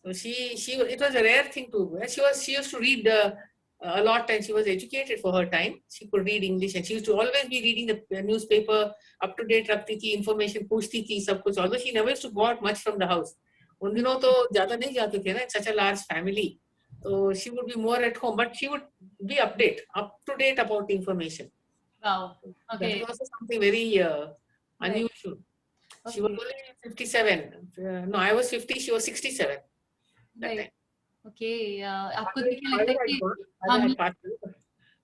So it was a rare thing to do. She used to read a lot, and she was educated for her time. She could read English, and she used to always be reading the newspaper, up to date रखती थी, information पूछती थी, सब कुछ. Although she never used to go out much from the house. उन दिनों तो ज़्यादा नहीं जाते थे ना, such a large family. So she would be more at home, but she would be up to date about information. Wow. That is Okay. also something very unusual. She was only 57. No, I was 50. She was 67. That time. Okay. आपको Father देख के लगता है कि Father हम had passed away,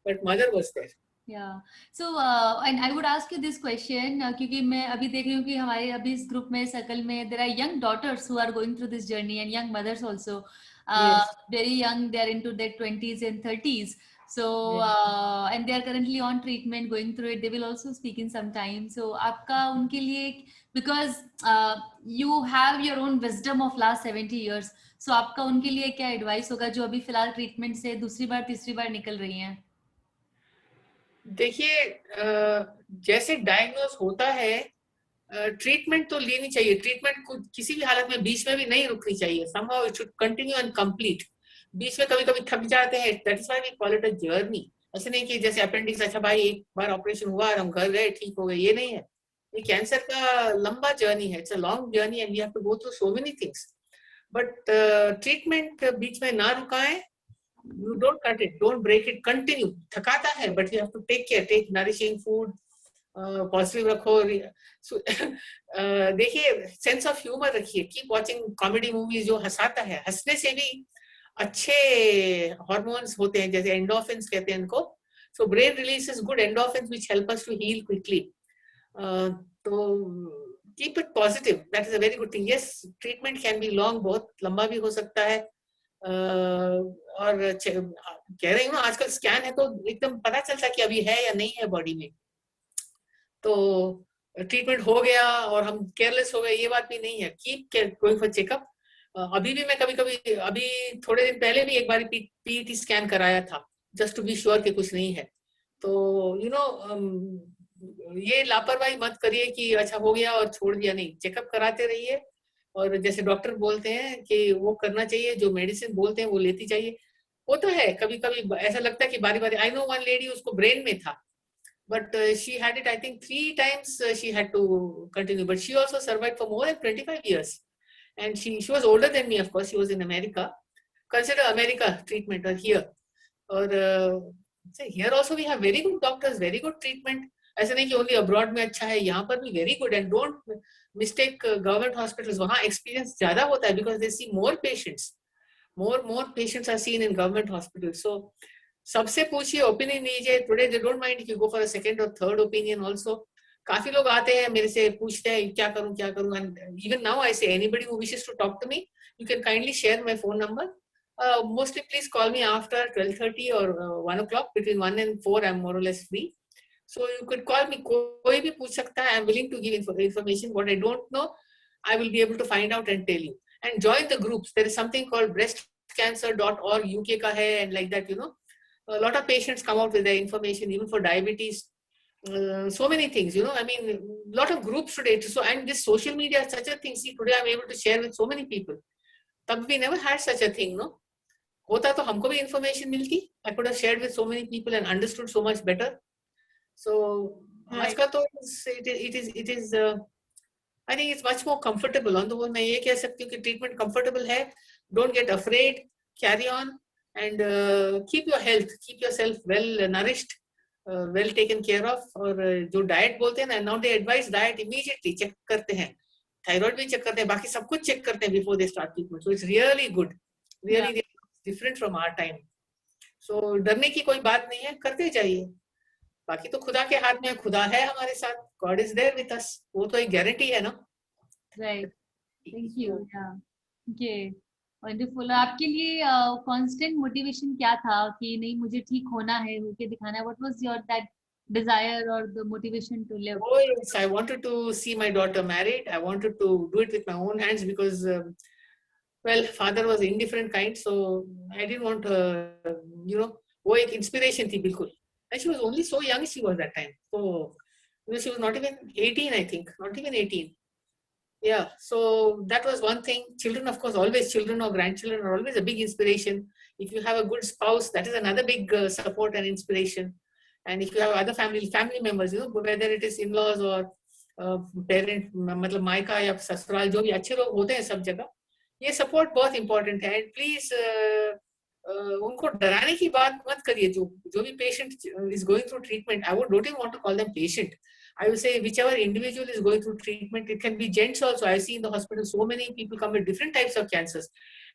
but mother was there. Yeah. So, and I would ask you this question क्योंकि मैं अभी देख रही हूँ कि हमारे अभी इस ग्रुप में सर्कल में there are young daughters who are going through this journey and young mothers also. Yes. Very young, they are into their 20s and 30s. So, and they are currently on treatment, going through it. They will also speak in some time. So, आपका उनके लिए, because you have your own wisdom of last 70 years. So, आपका उनके लिए क्या advice होगा जो अभी फिलहाल ट्रीटमेंट से दूसरी बार तीसरी बार निकल रही हैं? देखिए, जैसे डायग्नोज होता है, ट्रीटमेंट तो लेनी चाहिए. ट्रीटमेंट को किसी भी हालत में बीच में भी नहीं रुकनी चाहिए. somehow it should continue and complete. बीच में कभी कभी थक जाते हैं. That is why we call it a journey. ऐसे नहीं कि जैसे अपेंडिक्स, अच्छा भाई एक बार ऑपरेशन हुआ और हम घर गए ठीक हो गए, ये नहीं है. ये कैंसर का लंबा जर्नी है. It's a long journey and we have to go through so many things. But treatment बीच में ना रुकाएं. You don't cut it, don't break it, continue. थकाता है, but you have to take care, take nourishing food, positive रखो. So, देखिए, sense of humor रखिए. Keep watching comedy movies जो हंसाता है. हंसने से भी अच्छे hormones होते हैं, जैसे endorphins कहते हैं इनको. So brain releases good endorphins which help us to heal quickly. तो keep it positive. That is a very good thing. Yes, treatment can be long, बहुत लंबा भी हो सकता है. और कह रही हूँ ना, आजकल स्कैन है तो एकदम पता चलता है कि अभी है या नहीं है बॉडी में. तो ट्रीटमेंट हो गया और हम केयरलेस हो गए, ये बात भी नहीं है. Keep going for checkup. अभी भी मैं कभी कभी, अभी थोड़े दिन पहले भी एक बार पीटी स्कैन कराया था, जस्ट टू बी श्योर कि कुछ नहीं है. तो ये लापरवाही मत करिए कि अच्छा हो गया और छोड़ दिया. नहीं, चेकअप कराते रहिए. और जैसे डॉक्टर बोलते हैं कि वो करना चाहिए, जो मेडिसिन बोलते हैं वो लेती चाहिए. वो तो है, कभी कभी ऐसा लगता है कि बारी बारी. आई नो वन लेडी, उसको ब्रेन में था, but she had it, I think 3 times she had to continue, but she also survived for more than 25 years. And she was older than me, of course. She was in America. Consider America treatment or here. Or here also we have very good doctors, very good treatment. ऐसा नहीं कि only abroad में अच्छा है, यहाँ पर भी very good. And don't mistake government hospitals. वहाँ experience ज़्यादा होता है because they see more patients. More patients are seen in government hospitals. So सबसे पूछिए, ओपिनियन लीजिए. टुडे दे डोंट माइंड कि गो फॉर अ सेकंड और थर्ड ओपिनियन आल्सो. काफी लोग आते हैं मेरे से पूछते हैं क्या करूं. And even now I say anybody who wishes to talk to me, you can kindly share my phone number. Mostly please call me after 12:30 और 1 o'clock. Between 1 and 4 I am more और less free. So you can call me. कोई भी पूछ सकता है. I am willing to give information. What I don't know, I will be able to find out and tell you. And join the groups. There is something called breastcancer.org, uk का है. And like that, a lot of patients come out with their information, even for diabetes. So many things, I mean, a lot of groups today. So, and this social media is such a thing. See, today I'm able to share with so many people. Tab we never had such a thing, no? Hota to humko bhi information milti. I could have shared with so many people and understood so much better. So, aajkal to it is I think it's much more comfortable. On the whole, मैं ये कह सकती हूँ कि treatment comfortable है. Don't get afraid. Carry on. And keep your health, keep yourself well nourished. Well taken care of. और जो diet बोलते हैं ना, now they advise diet immediately check करते हैं, थायराइड भी चेक करते हैं, बाकी सब कुछ चेक करते हैं before they start treatment. So it's really good, Yeah. Really different from our time. So डरने की कोई बात नहीं है, करते जाइए. बाकी तो खुदा के हाथ में है, खुदा है हमारे साथ, God is there with us, वो तो एक गारंटी है ना. Right. Thank you. Yeah. Okay. Wonderful. आपके लिए constant motivation क्या था कि नहीं मुझे ठीक होना है, होके दिखाना है? What was your that desire or the motivation to live? Oh yes, I wanted to see my daughter married. I wanted to do it with my own hands because well, father was indifferent kind, so I didn't want you know, वो एक inspiration थी बिल्कुल. And she was only so young she was that time. So you know, she was not even 18, I think, not even 18. Yeah, so that was one thing. Children, of course, always children or grandchildren are always a big inspiration. If you have a good spouse, that is another big support and inspiration. And if you have other family members, you know, whether it is in-laws or parent, मतलब मायका या ससुराल, जो भी अच्छे लोग होते हैं सब जगह, ये सपोर्ट बहुत इंपॉर्टेंट है. एंड प्लीज उनको डराने की बात मत करिए. जो भी patient is going through treatment, I would not even want to call them patient. I will say whichever individual is going through treatment, it can be gents also. I see in the hospital so many people come with different types of cancers.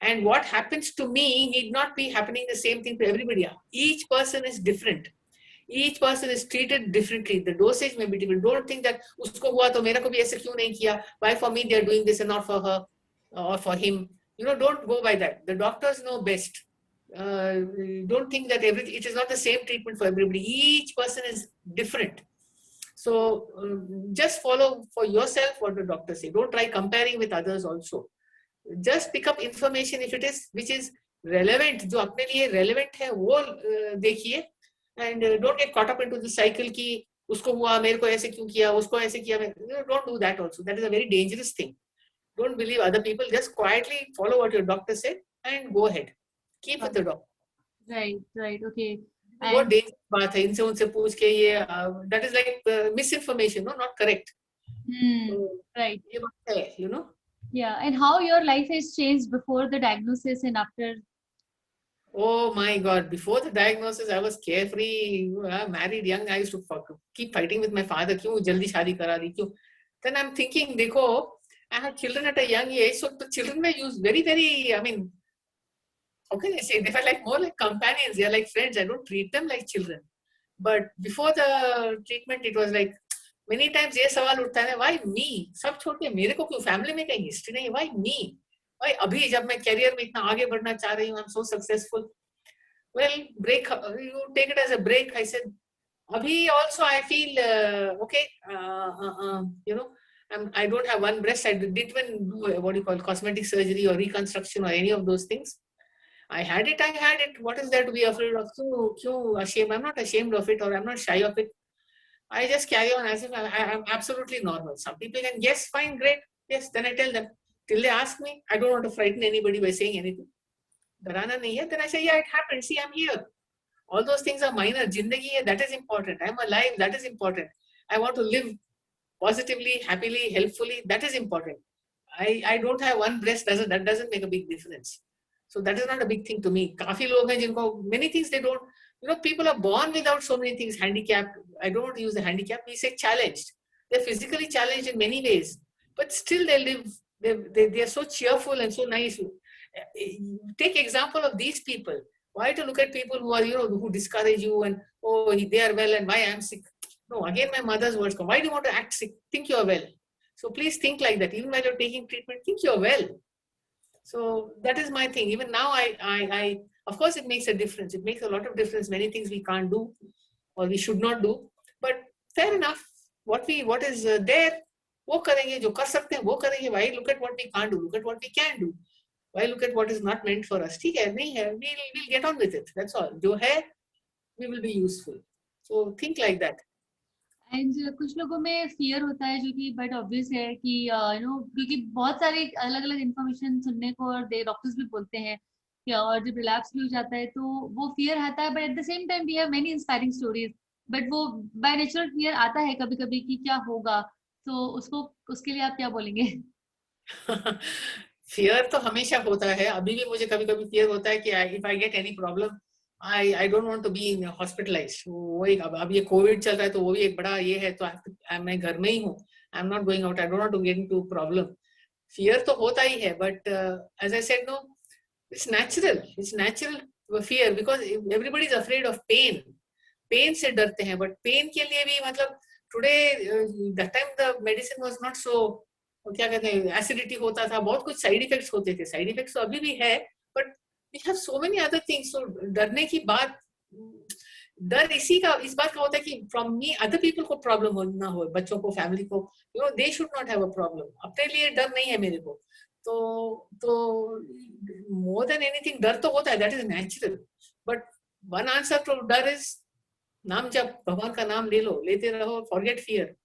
And what happens to me need not be happening the same thing to everybody. Each person is different. Each person is treated differently. The dosage may be different. Don't think that usko hua to mera ko bhi aise kyun nahi kiya? Why for me they are doing this and not for her or for him? You know, don't go by that. The doctors know best. Don't think that it is not the same treatment for everybody. Each person is different. So just follow for yourself what the doctor say. Don't try comparing with others also. Just pick up information if it is which is relevant. जो अपने लिए relevant है वो देखिए. And don't get caught up into the cycle कि उसको हुआ मेरे को ऐसे क्यों किया, उसको ऐसे किया. Don't do that also. That is a very dangerous thing. Don't believe other people. Just quietly follow what your doctor said and go ahead. Keep with the doctor. Right, right, okay. बहुत dangerous बात है इनसे उनसे पूछ के. ये that is like misinformation, no, not correct. Right. ये बात है, you know. Yeah, and how your life has changed before the diagnosis and after? Oh my God! Before the diagnosis, I was carefree, married young. I used to keep fighting with my father. क्यों जल्दी शादी करा दी, क्यों? Then I'm thinking, देखो, I had children at a young age, so the children were used very, very. I mean, how can I say? They were like more like companions. They are like friends. I don't treat them like children. But before the treatment, it was like many times ये सवाल उठता है, why me? सब छोड़ के मेरे को क्यों? फैमिली में कहीं हिस्ट्री नहीं, why me? Why अभी जब मैं करियर में इतना आगे बढ़ना चाह रही हूँ, I'm so successful. Well, break. You take it as a break. I said, abhi also I feel okay. You know, I don't have one breast. I didn't even do what you call cosmetic surgery or reconstruction or any of those things. I had it. I had it. What is there to be afraid of? Kyun ashamed? I'm not ashamed of it, or I'm not shy of it. I just carry on as if I'm absolutely normal. Some people can guess, fine, great. Yes, then I tell them. Till they ask me, I don't want to frighten anybody by saying anything. Dharana nahi hai. Then I say, yeah, it happened. See, I'm here. All those things are minor. Jindagi hai, that is important. I'm alive. That is important. I want to live positively, happily, helpfully. That is important. I don't have one breast. That doesn't make a big difference. So that is not a big thing to me. Kafi log hain jinko many things they don't. You know, people are born without so many things. Handicapped. I don't want to use the handicap. We say challenged. They're physically challenged in many ways, but still they live. They are so cheerful and so nice. Take example of these people. Why to look at people who are, you know, who discourage you and, oh, they are well and why I am sick? No, again my mother's words come. Why do you want to act sick? Think you are well. So please think like that. Even while you're taking treatment, think you're well. So that is my thing. Even now, I of course, it makes a difference. It makes a lot of difference. Many things we can't do or we should not do. But fair enough. What is there, वो करेंगे. जो कर सकते हैं वो करेंगे. Why look at what we can't do? Look at what we can do. Why look at what is not meant for us? ठीक है, नहीं है. We'll get on with it. That's all. जो है, we will be useful. So think like that. And कुछ लोगों में fear होता है जो कि बट ऑब्वियस है कि यू नो क्योंकि बहुत सारे अलग अलग इन्फॉर्मेशन सुनने को और डॉक्टर्स भी बोलते हैं कि और जब रिलैप्स भी हो जाता है तो वो फियर आता है. But at the same time we have many inspiring stories. But वो बाय नेचुरल फियर आता है कभी कभी कि क्या होगा. तो उसके लिए आप क्या बोलेंगे? फियर तो हमेशा होता है. अभी भी मुझे कभी कभी फियर होता है कि if I get any problem, I don't want to be in hospitalized. वो एक अब ये कोविड चल रहा है तो वो भी एक बड़ा ये है, तो मैं घर में ही हूँ. I'm not going out. I don't want to get into problem. Fear तो होता ही है, but as I said, no, it's natural. It's natural fear because everybody is afraid of pain. Pain से डरते हैं, but pain के लिए भी मतलब today that time the medicine was not so, क्या कहते हैं, एसिडिटी होता था, बहुत कुछ साइड इफेक्ट्स होते थे. साइड इफेक्ट्स तो अभी भी है, but we have so many other things. तो डरने की बात, डर इस बात का होता है कि फ्रॉम मी अदर पीपल को प्रॉब्लम हो ना हो, बच्चों को, फैमिली को, you know, they should not have a problem. अपने लिए डर नहीं है मेरे को. तो मोर देन एनीथिंग डर तो होता है, that is natural. But one answer to डर इज नाम जप, भगवान का नाम ले लो, लेते रहो, फॉरगेट फियर.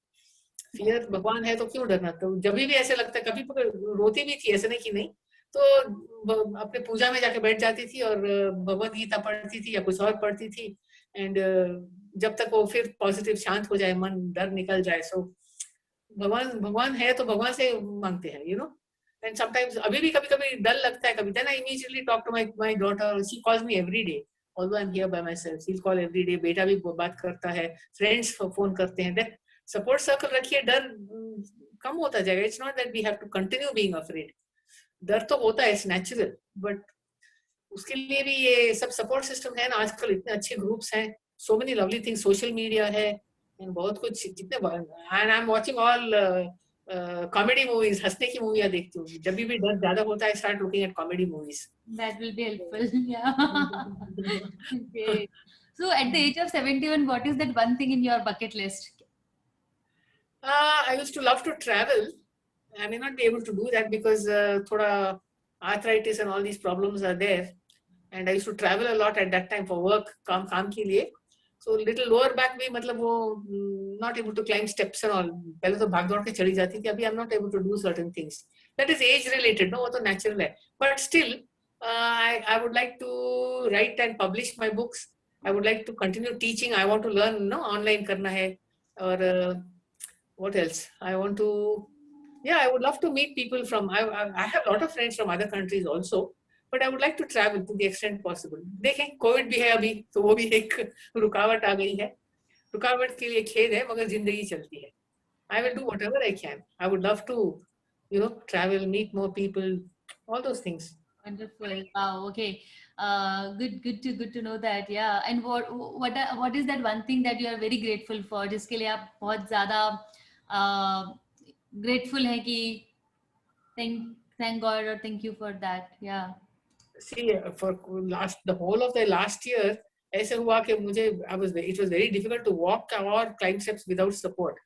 फियर भगवान है तो क्यों डरना. तो जब भी ऐसे लगता है, कभी रोती भी थी, ऐसे नहीं कि नहीं, तो अपने पूजा में जाके बैठ जाती थी और भगवत गीता पढ़ती थी या कुछ और पढ़ती थी. एंड जब तक वो फिर पॉजिटिव शांत हो जाए, मन, डर निकल जाए. सो भगवान है तो भगवान से मांगते हैं, यू नो. एंड समटाइम्स अभी भी कभी कभी डर लगता है, कभी then I immediately talk to my daughter. She calls me every day, although I'm here by myself. She'll call every day. बेटा भी बात करता है, फ्रेंड्स फोन करते हैं. That सपोर्ट सर्कल रखिए, डर कम होता जाएगा. It's not that we have to continue being afraid. डर तो होता है, इट्स नेचुरल, बट उसके लिए भी ये सब सपोर्ट सिस्टम है ना. आजकल इतने अच्छे ग्रुप्स हैं, so many lovely things, social media है, एंड बहुत कुछ. जितने, and I am watching all comedy movies. हंसने की मूवियां देखती हूँ. जब भी डर ज्यादा होता है, start looking at comedy movies. That will be helpful. Yeah. Okay. So at the age of 71, what is that one thing in your bucket list? I used to love to travel. I may not be able to do that because thoda arthritis and all these problems are there. And I used to travel a lot at that time for work, काम के लिए. So little lower back भी मतलब वो not able to climb steps and all. पहले तो भाग दौड़ के चढ़ी जाती थी. अभी I'm not able to do certain things. That is age related, no? वो तो natural है. But still, I would like to write and publish my books. I would like to continue teaching. I want to learn, no, online करना है. और what else? I want to, yeah, I would love to meet people from, I have a lot of friends from other countries also, but I would like to travel to the extent possible. देखें, Covid भी है अभी, तो वो भी एक रुकावट आ गई है. रुकावट के लिए खेद है, मगर जिंदगी चलती है. I will do whatever I can. I would love to, you know, travel, meet more people, all those things. Wonderful. Wow. Okay. Good to know that. Yeah. And what is that one thing that you are very grateful for? जिसके लिए आप बहुत ज़्यादा grateful हैं कि thank God or thank you for that. Yeah. See, for the whole of the last year, ऐसे हुआ कि मुझे it was very difficult to walk or climb steps without support.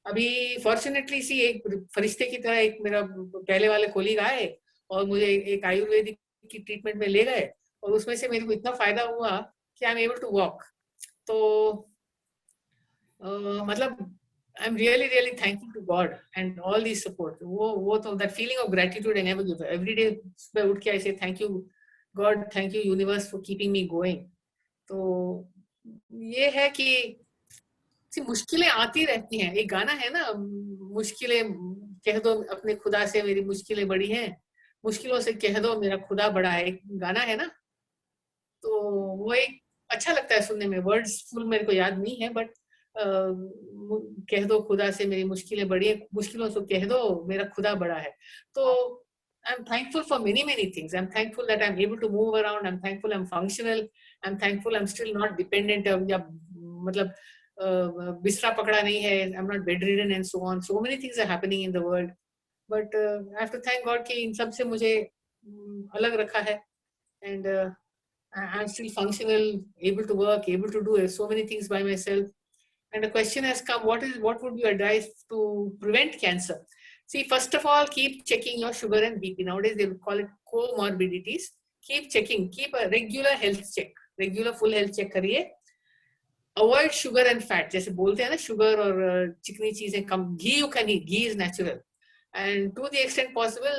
अभी फॉर्चुनेटली सी एक फरिश्ते की तरह एक मेरा पहले वाले कोलीग आए और मुझे एक आयुर्वेदिक की ट्रीटमेंट में ले गए, और उसमें से मेरे को इतना फायदा हुआ कि I am able to walk. तो मतलब I am really thankful to God and all this support. वो तो that feeling of gratitude I never give. Every day सुबह उठ के I say thank you God, thank you universe for keeping me going. तो ये है कि मुश्किलें आती रहती हैं. एक गाना है ना, मुश्किलें कह दो अपने खुदा से मेरी मुश्किलें बड़ी हैं, मुश्किलों से कह दो मेरा खुदा बड़ा है. एक गाना है ना, तो वो एक अच्छा लगता है सुनने में. वर्ड्स फुल मेरे को याद नहीं है, बट कह दो खुदा से मेरी मुश्किलें बड़ी हैं, मुश्किलों से कह दो मेरा खुदा बड़ा है. तो I'm thankful for many things. I'm thankful that I'm able to move around. I'm thankful I'm functional. I'm thankful I'm still not dependent. या मतलब बिस्तरा पकड़ा नहीं है. I'm not bedridden and so on. So many things are happening in the world, but I have to thank God कि इन सब से मुझे अलग रखा है, and I'm still functional, able to work, able to do so many things by myself. And the question has come: what would you advise to prevent cancer? See, first of all, keep checking your sugar and BP. Nowadays they will call it comorbidities. Keep checking. Keep a regular health check. Regular full health check करिए. Avoid sugar and fat. जैसे बोलते हैं ना, sugar और चिकनी चीजें कम. Ghee you can eat. Ghee is natural, and to the extent possible,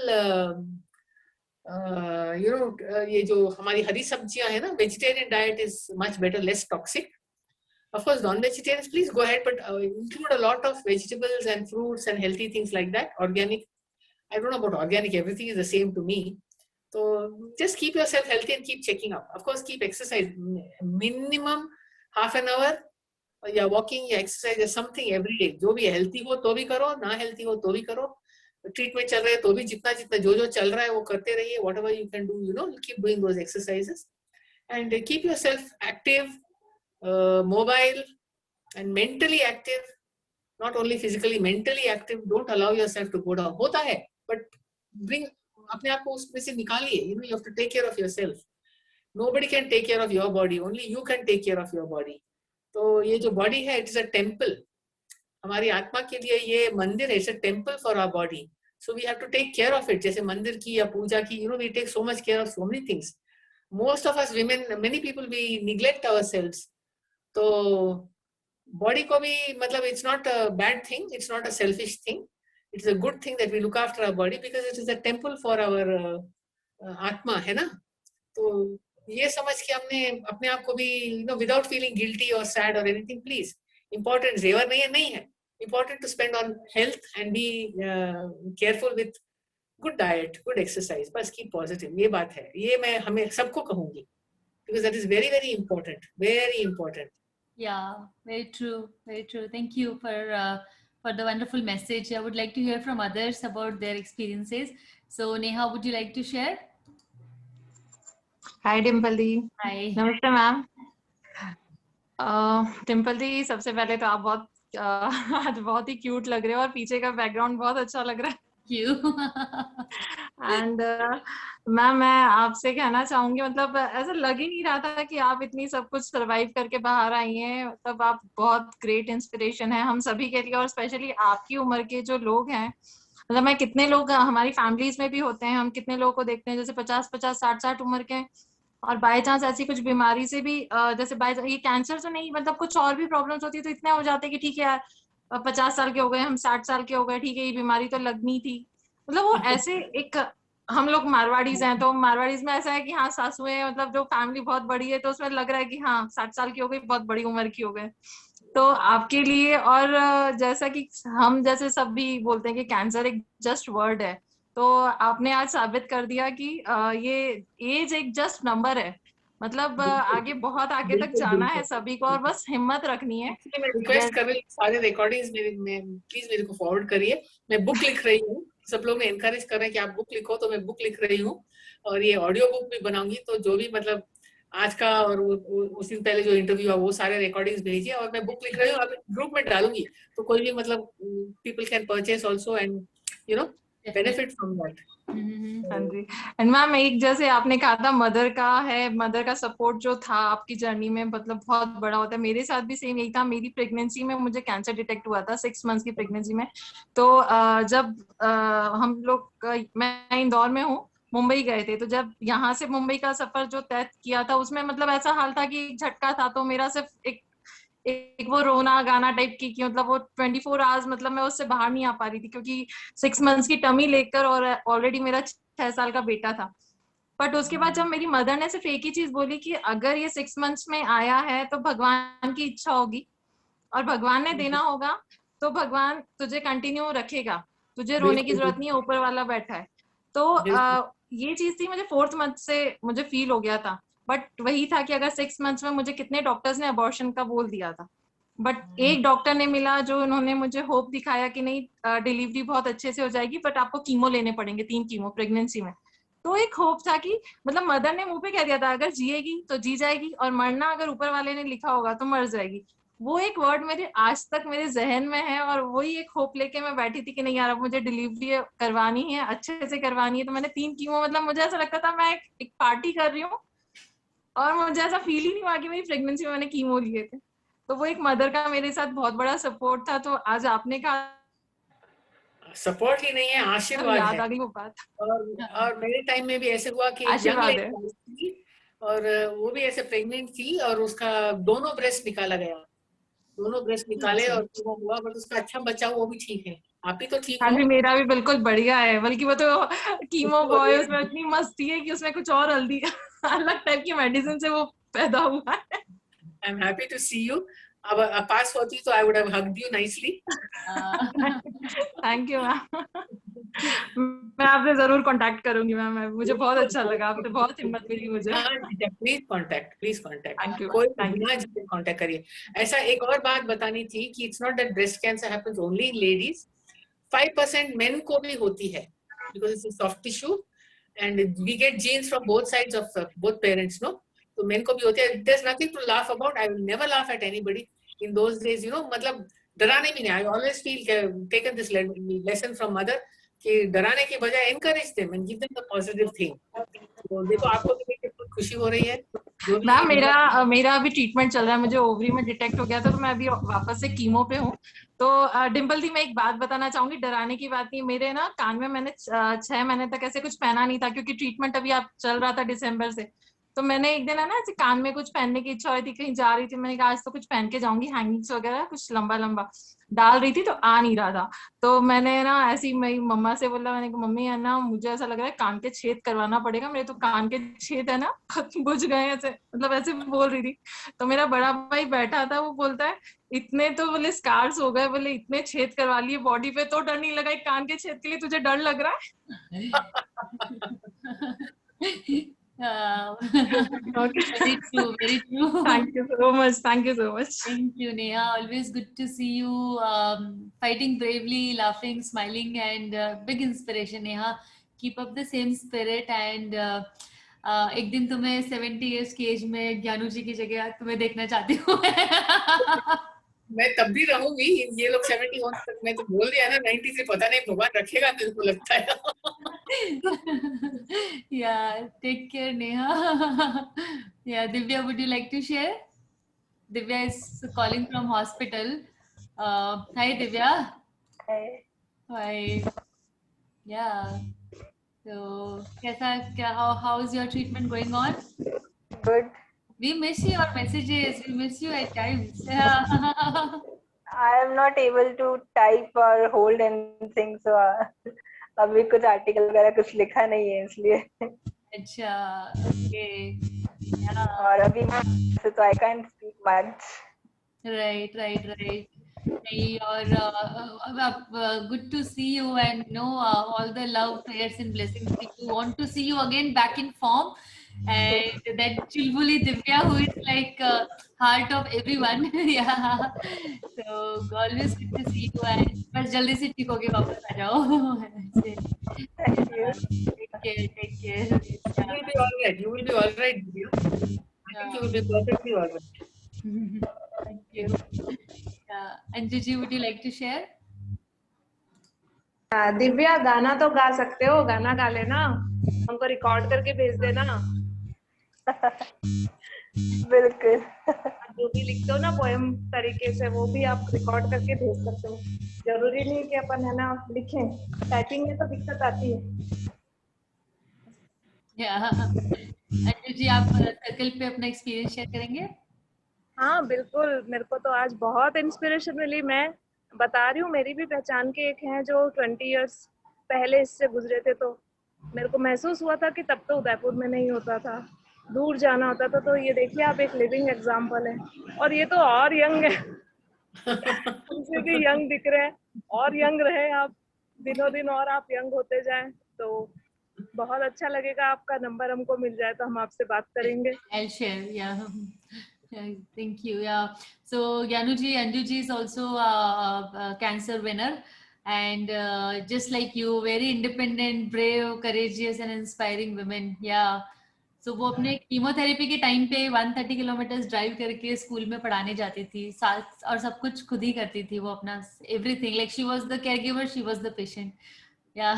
you know, ये जो हमारी हरी सब्जियां है ना, vegetarian diet is much better, less toxic. Of course, non-vegetarians, please go ahead, but include a lot of vegetables and fruits and healthy things like that. Organic, I don't know about organic. Everything is the same to me. तो just keep yourself healthy and keep checking up. Of course, keep exercise minimum half an hour या walking या exercise या something every day. जो भी healthy हो तो भी करो, ना हेल्थी हो तो भी करो. ट्रीटमेंट चल रहा है तो भी जितना जितना जो जो चल रहा है वो करते रहिए. Whatever you can do, you know, keep doing those exercises and keep yourself active, mobile and mentally active. Not only physically, mentally active. Don't allow yourself to go down. होता है but bring, अपने आप को उसमें से निकालिए. You know, you have to take care of yourself. Nobody can take care of your body, only you can take care of your body. तो ये जो बॉडी है, इट इज अ टेम्पल. हमारी आत्मा के लिए ये मंदिर है. It's a temple for our body. So we have to take care of it. जैसे मंदिर की या पूजा की, you know, we take so much care of so many things. Most of us women, many people, we neglect ourselves. तो body को भी, मतलब it's not a bad thing, it's not a selfish thing. It's a good thing that we look after our body because it is a temple for our atma, है ना. तो ये समझ के हमने अपने आप को भी, you know, without feeling guilty और सैड और एनीथिंग, प्लीज, इंपॉर्टेंट जेवर नहीं है. Important to spend on health and be careful with good diet, good exercise. बस कीप पॉजिटिव. ये बात है, ये मैं हमें सबको कहूंगी because that is very very important, very important. Yeah, very true, very true. Thank you for the wonderful message. I would like to hear from others about their experiences. So Neha, would you like to share? Hi Dimple the. Hi. नमस्ते ma'am. Dimple दी, सबसे पहले तो आप बहुत आज बहुत ही cute लग रहे हो और पीछे का बैकग्राउंड बहुत अच्छा लग रहा है. Thank you. एंड मैम, मैं आपसे कहना चाहूंगी, मतलब ऐसा लग ही नहीं रहा था कि आप इतनी सब कुछ सरवाइव करके बाहर आई हैं. मतलब आप बहुत ग्रेट इंस्पिरेशन है हम सभी के लिए, और स्पेशली आपकी उम्र के जो लोग हैं. मतलब मैं कितने लोग हमारी फैमिलीज में भी होते हैं, हम कितने लोगों को देखते हैं जैसे 50-50, 60-60 उम्र के, और बाय चांस ऐसी कुछ बीमारी से भी, जैसे बाय ये कैंसर तो नहीं, मतलब कुछ और भी प्रॉब्लम्स होती है, तो इतने हो जाते हैं कि ठीक है यार, 50 साल के हो गए, हम 60 साल के हो गए, ठीक है, ये बीमारी तो लगनी थी. मतलब वो ऐसे एक, हम लोग मारवाड़ीज हैं, तो मारवाड़ीज में ऐसा है कि हाँ सासुएं, मतलब जो फैमिली बहुत बड़ी है, तो उसमें लग रहा है कि हाँ 60 साल की हो गई, बहुत बड़ी उम्र की हो गए. तो आपके लिए, और जैसा कि हम जैसे सब भी बोलते हैं कि कैंसर एक जस्ट वर्ड है, तो आपने आज साबित कर दिया कि ये एज एक जस्ट नंबर है. मतलब आगे बहुत आगे तक जाना है सभी को, और बस हिम्मत रखनी है. मैं रिक्वेस्ट कर रही हूँ, सारे रिकॉर्डिंग्स प्लीज मेरे को फॉरवर्ड करिए. मैं बुक लिख रही हूँ. सब लोग मैं एनकरेज कर रहे हैं कि आप बुक लिखो, तो मैं बुक लिख रही हूँ और ये ऑडियो बुक भी बनाऊंगी. तो जो भी, मतलब आज का और उस दिन पहले जो इंटरव्यू हुआ, वो सारे रिकॉर्डिंग्स भेजिए. और मैं बुक लिख रही हूँ, अभी ग्रुप में डालूंगी, तो कोई भी, मतलब people can purchase also and you know benefit from that. हाँ जी. एंड मैम, एक जैसे आपने कहा था मदर का है, मदर का सपोर्ट जो था आपकी जर्नी में, मतलब बहुत बड़ा होता है. मेरे साथ भी सेम यही था. मेरी प्रेगनेंसी में मुझे कैंसर डिटेक्ट हुआ था 6 मंथ्स की प्रेगनेंसी में. तो जब हम लोग, मैं इंदौर में हूँ, मुंबई गए थे, तो जब यहाँ से मुंबई का सफर जो तय किया था, उसमें मतलब ऐसा हाल था कि झटका था. तो मेरा सिर्फ एक वो रोना गाना टाइप की, कि मतलब वो 24 आवर्स, मतलब मैं उससे बाहर नहीं आ पा रही थी, क्योंकि 6 मंथ्स की टमी लेकर, और ऑलरेडी मेरा 6 साल का बेटा था. बट उसके बाद जब मेरी मदर ने सिर्फ एक ही चीज बोली कि अगर ये 6 मंथ्स में आया है तो भगवान की इच्छा होगी, और भगवान ने देना होगा, तो भगवान तुझे कंटिन्यू रखेगा, तुझे रोने की जरूरत नहीं है, ऊपर वाला बैठा है. तो ये चीज थी, मुझे 4th मंथ से मुझे फील हो गया था. बट वही था कि अगर 6 मंथ्स में, मुझे कितने डॉक्टर्स ने अबॉर्शन का बोल दिया था, बट एक डॉक्टर ने मिला जो उन्होंने मुझे होप दिखाया कि नहीं, डिलीवरी बहुत अच्छे से हो जाएगी, बट आपको कीमो लेने पड़ेंगे, 3 कीमो प्रेगनेंसी में. तो एक होप था कि, मतलब मदर ने मुंह पे कह दिया था, अगर जिएगी तो जी जाएगी, और मरना अगर ऊपर वाले ने लिखा होगा तो मर जाएगी. वो एक वर्ड मेरे आज तक मेरे जहन में है, और वही एक होप लेके मैं बैठी थी कि नहीं यार, अब मुझे डिलीवरी करवानी है, अच्छे से करवानी है. तो मैंने 3 कीमो, मतलब मुझे ऐसा लगता था मैं एक पार्टी कर रही हूँ, और मुझे ऐसा फील ही नहीं हुआ कि मेरी प्रेगनेंसी में मैंने कीमो लिए थे. तो वो एक मदर का मेरे साथ बहुत बड़ा सपोर्ट था. तो आज आपने कहा, सपोर्ट ही नहीं है, आशीर्वाद याद है. आ गई वो बात. और मेरे टाइम में भी ऐसे हुआ कि यंग आशीर्वाद है. लड़की थी, और वो भी ऐसे प्रेग्नेंट थी, और उसका दोनों ब्रेस्ट निकाला गया. दोनों ब्रेस्ट निकाले और वो हुआ, बट उसका अच्छा बच्चा, वो भी ठीक है. आप ही तो ठीक हाँ हो. जी, मेरा भी बिल्कुल बढ़िया है. बल्कि वो तो कीमो बॉय, उसमें इतनी मस्ती है कि उसमें कुछ और हल्दी अलग टाइप की मेडिसिन से वो पैदा हुआ है. I am happy to see you. अब पास होती तो I would have hugged you nicely. Thank you ma'am. मैं आपसे जरूर कांटेक्ट करूंगी मैम, मुझे बहुत अच्छा लगा, आपसे बहुत हिम्मत मिली मुझे। प्लीज थैंक कांटेक्ट, यू, कोई थैंक यू। बिना झिझक कांटेक्ट करिए। ऐसा एक और बात बतानी थी कि it's not that breast cancer happens only in ladies, 5% men को भी होती है, because it's soft tissue and we get genes from both sides of both parents, no, तो मेन को भी होती है। There is nothing to laugh about, I will never laugh at anybody in those days, you know, मतलब डराने भी नहीं। I always feel taken this lesson from mother कि डराने की बजाय encourage them and give them the positive thing. तो देखो आपको भी देख के बहुत खुशी हो रही है, जो भी मैम मतलब मेरा अभी ट्रीटमेंट चल रहा है, मुझे ओवरी में डिटेक्ट हो गया था, तो मैं अभी वापस से कीमो पे हूँ। तो डिम्पल दी, मैं एक बात बताना चाहूंगी, डराने की बात नहीं, मेरे ना कान में मैंने 6 महीने तक ऐसे कुछ पहना नहीं था, क्योंकि ट्रीटमेंट अभी आप चल रहा था दिसंबर से। तो मैंने एक दिन है ना ऐसे कान में कुछ पहनने की इच्छा हुई थी, कहीं जा रही थी, मैंने कहा आज तो कुछ पहन के जाऊंगी, हैंगिंग्स वगैरह कुछ लंबा लंबा डाल रही थी, तो आ नहीं रहा था। तो मैंने ना ऐसी मेरी मम्मा से बोला, मैंने कहा मम्मी है ना, मुझे ऐसा लग रहा है कान के छेद करवाना पड़ेगा, मेरे तो कान के छेद है ना बुझ गए ऐसे, मतलब ऐसे बोल रही थी। तो मेरा बड़ा भाई बैठा था, वो बोलता है इतने तो बोले स्कार्स हो गए, बोले इतने छेद करवा लिए बॉडी पे, तो डर नहीं लगा, एक कान के छेद के लिए तुझे डर लग रहा Uh, है? very true, very true. Thank you so much, thank you so much. Thank you, Neha. Always good to see you fighting bravely, laughing, smiling, and big inspiration, Neha. Keep up the same spirit. And एक दिन तुम्हें 70 years की as में ज्ञानू जी की जगह तुम्हें देखना चाहती हूँ। मैं तब भी रहूंगी, ये लोग 70 होने तक, मैं तो बोल दिया ना 90 से पता नहीं भगवान रखेगा, मेरे को लगता है। Yeah, take care, Neha. Yeah, Divya, would you like to share? Divya is calling from hospital. Hi, Divya. Hi. Hi. Yeah. So, how is your treatment going on? Good. We miss your messages. We miss you at times. Yeah. I am not able to type or hold anything, so अभी कुछ article वगैरह कुछ लिखा नहीं है इसलिए। अच्छा, okay. Yeah. और अभी so I can't speak much. Right. Hey, or good to see you, and all the love, prayers, and blessings. We want to see you again back in form, and that chilbuli Divya who is like heart of everyone. Yeah. So always good to see you, and बस जल्दी से ठीक होके वापस आ जाओ। Thank you. Take care. You will be all right. You will be all right, Divya. I think you will be perfectly all right. Thank you. And Gigi, would you like to share? Divya, गाना तो गा सकते हो, गाना गा लेना, हमको record करके भेज देना। बिल्कुल। आप जो भी लिखते हो ना पोएम तरीके से, वो भी आप रिकॉर्ड करके भेज सकते हो। जरूरी नहीं कि अपन है ना लिखें, टाइपिंग में तो दिक्कत आती है। जी, आप सर्कल पे अपना एक्सपीरियंस शेयर करेंगे? हाँ बिल्कुल, मेरे को तो आज बहुत इंस्पिरेशन मिली। मैं बता रही हूँ, मेरी भी पहचान के एक हैं जो 20 इयर्स पहले इससे गुजरे थे, तो मेरे को महसूस हुआ था कि तब तो उदयपुर में नहीं होता था, दूर जाना होता था। तो ये देखिए, आप एक लिविंग एग्जाम्पल है, और ये तो और यंग है, उनसे भी यंग दिख रहे हैं, और यंग रहे आप, दिनों दिन और आप यंग होते जाएं। तो बहुत अच्छा लगेगा, आपका नंबर हमको मिल जाए तो हम आपसे बात करेंगे। I'll share, yeah. Yeah, thank you. Yeah. So Gyanu ji, Anju ji is also a cancer winner, and just like you, very independent, brave, courageous, and inspiring women. Yeah. So वो अपने chemotherapy के time पे 130 kilometre drive करके school में पढ़ाने जाती थी, साथ और सब कुछ खुद ही करती थी वो अपना, everything, like she was the caregiver, she was the patient. या.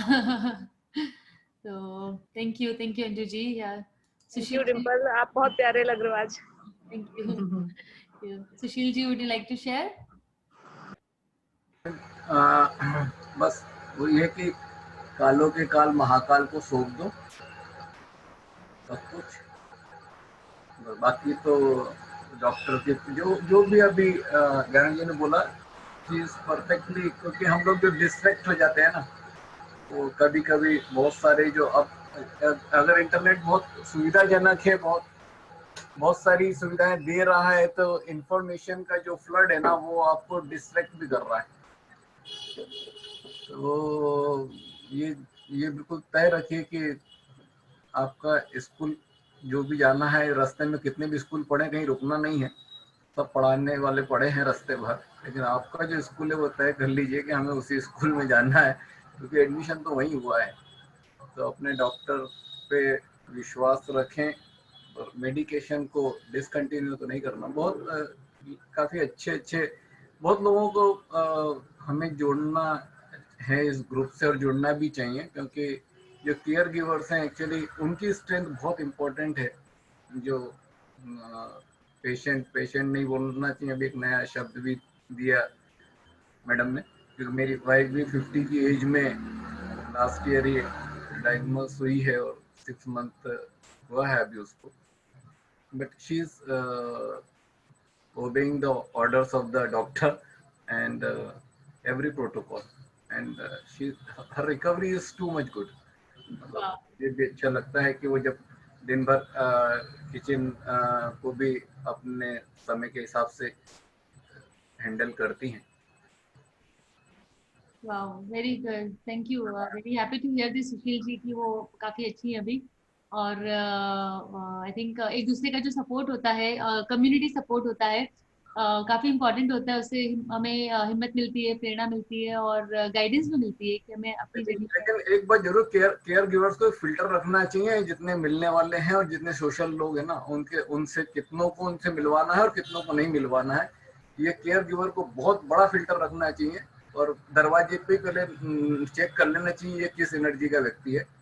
So thank you Anju ji. Yeah. Thank you Sushil ji. Dimple, आप बहुत प्यारे लग रहे हो आज। Thank you. Yeah. Sushil ji, would you like to share? बस वो ये कि कालों के काल महाकाल को सौंप दो सब कुछ, बाकी तो डॉक्टर के जो भी अभी ज्ञान जी ने बोला चीज परफेक्टली, क्योंकि हम लोग जो डिस्ट्रैक्ट हो जाते हैं ना, वो कभी कभी बहुत सारे जो अब अगर इंटरनेट बहुत सुविधाजनक है, बहुत सारी सुविधाएं दे रहा है, तो इंफॉर्मेशन का जो फ्लड है ना, वो आपको डिस्ट्रैक्ट भी कर रहा है। तो ये बिल्कुल तय रखिए कि आपका स्कूल जो भी जाना है, रास्ते में कितने भी स्कूल पढ़े, कहीं रुकना नहीं है, सब पढ़ाने वाले पढ़े हैं रास्ते भर, लेकिन आपका जो स्कूल है वो तय कर लीजिए कि हमें उसी स्कूल में जाना है, क्योंकि एडमिशन तो वहीं हुआ है। तो अपने डॉक्टर पे विश्वास रखें और मेडिकेशन को डिसकंटिन्यू तो नहीं करना। बहुत काफ़ी अच्छे बहुत लोगों को हमें जोड़ना है इस ग्रुप से, और जुड़ना भी चाहिए, क्योंकि जो केयर गिवर्स हैं एक्चुअली उनकी स्ट्रेंथ बहुत इम्पोर्टेंट है। जो पेशेंट नहीं बोलना चाहिए, अभी एक नया शब्द भी दिया मैडम ने, क्योंकि मेरी वाइफ भी 50 की एज में लास्ट ईयर ही डायग्नोस हुई है और 6 मंथ हुआ है अभी उसको, but she is obeying the orders of the doctor and every protocol, and her recovery is too much good. मतलब ये भी अच्छा लगता है कि वो जब दिन भर किचन को भी अपने समय के हिसाब से हैंडल करती हैं। Wow, very good, thank you, very happy to hear this Sushil ji की वो काफ़ी अच्छी है अभी। और आई थिंक एक दूसरे का जो सपोर्ट होता है, कम्युनिटी सपोर्ट होता है, काफ़ी इम्पोर्टेंट होता है। उससे हमें हिम्मत मिलती है, प्रेरणा मिलती है और गाइडेंस भी मिलती है कि हमें अपनी जर्नी। लेकिन एक बात जरूर, केयर गिवर्स को फिल्टर रखना चाहिए, जितने मिलने वाले हैं और जितने सोशल लोग हैं ना, उनसे कितनों को उनसे मिलवाना है और कितनों को नहीं मिलवाना है, ये केयर गिवर को बहुत बड़ा फिल्टर रखना चाहिए। और दरवाजे पे पहले चेक कर लेना चाहिए ये किस एनर्जी का व्यक्ति है।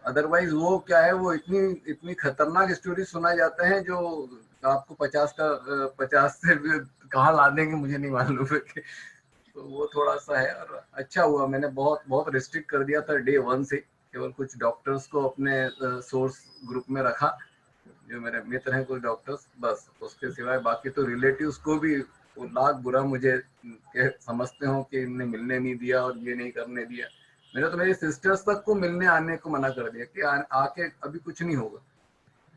अदरवाइज वो क्या है, वो इतनी खतरनाक स्टोरी सुनाए जाते हैं जो आपको 50 से कहाँ ला देंगे मुझे नहीं मालूम है। तो वो थोड़ा सा है। और अच्छा हुआ मैंने बहुत रिस्ट्रिक्ट कर दिया था डे 1 से, केवल कुछ डॉक्टर्स को अपने सोर्स ग्रुप में रखा, जो मेरे मित्र हैं कुछ डॉक्टर्स, बस उसके सिवाय बाकी तो रिलेटिव्स को भी वो लाख बुरा मुझे समझते हो कि इनने मिलने नहीं दिया और ये नहीं करने दिया। मैंने तो मेरी सिस्टर्स तक को मिलने आने को मना कर दिया कि आके अभी कुछ नहीं होगा।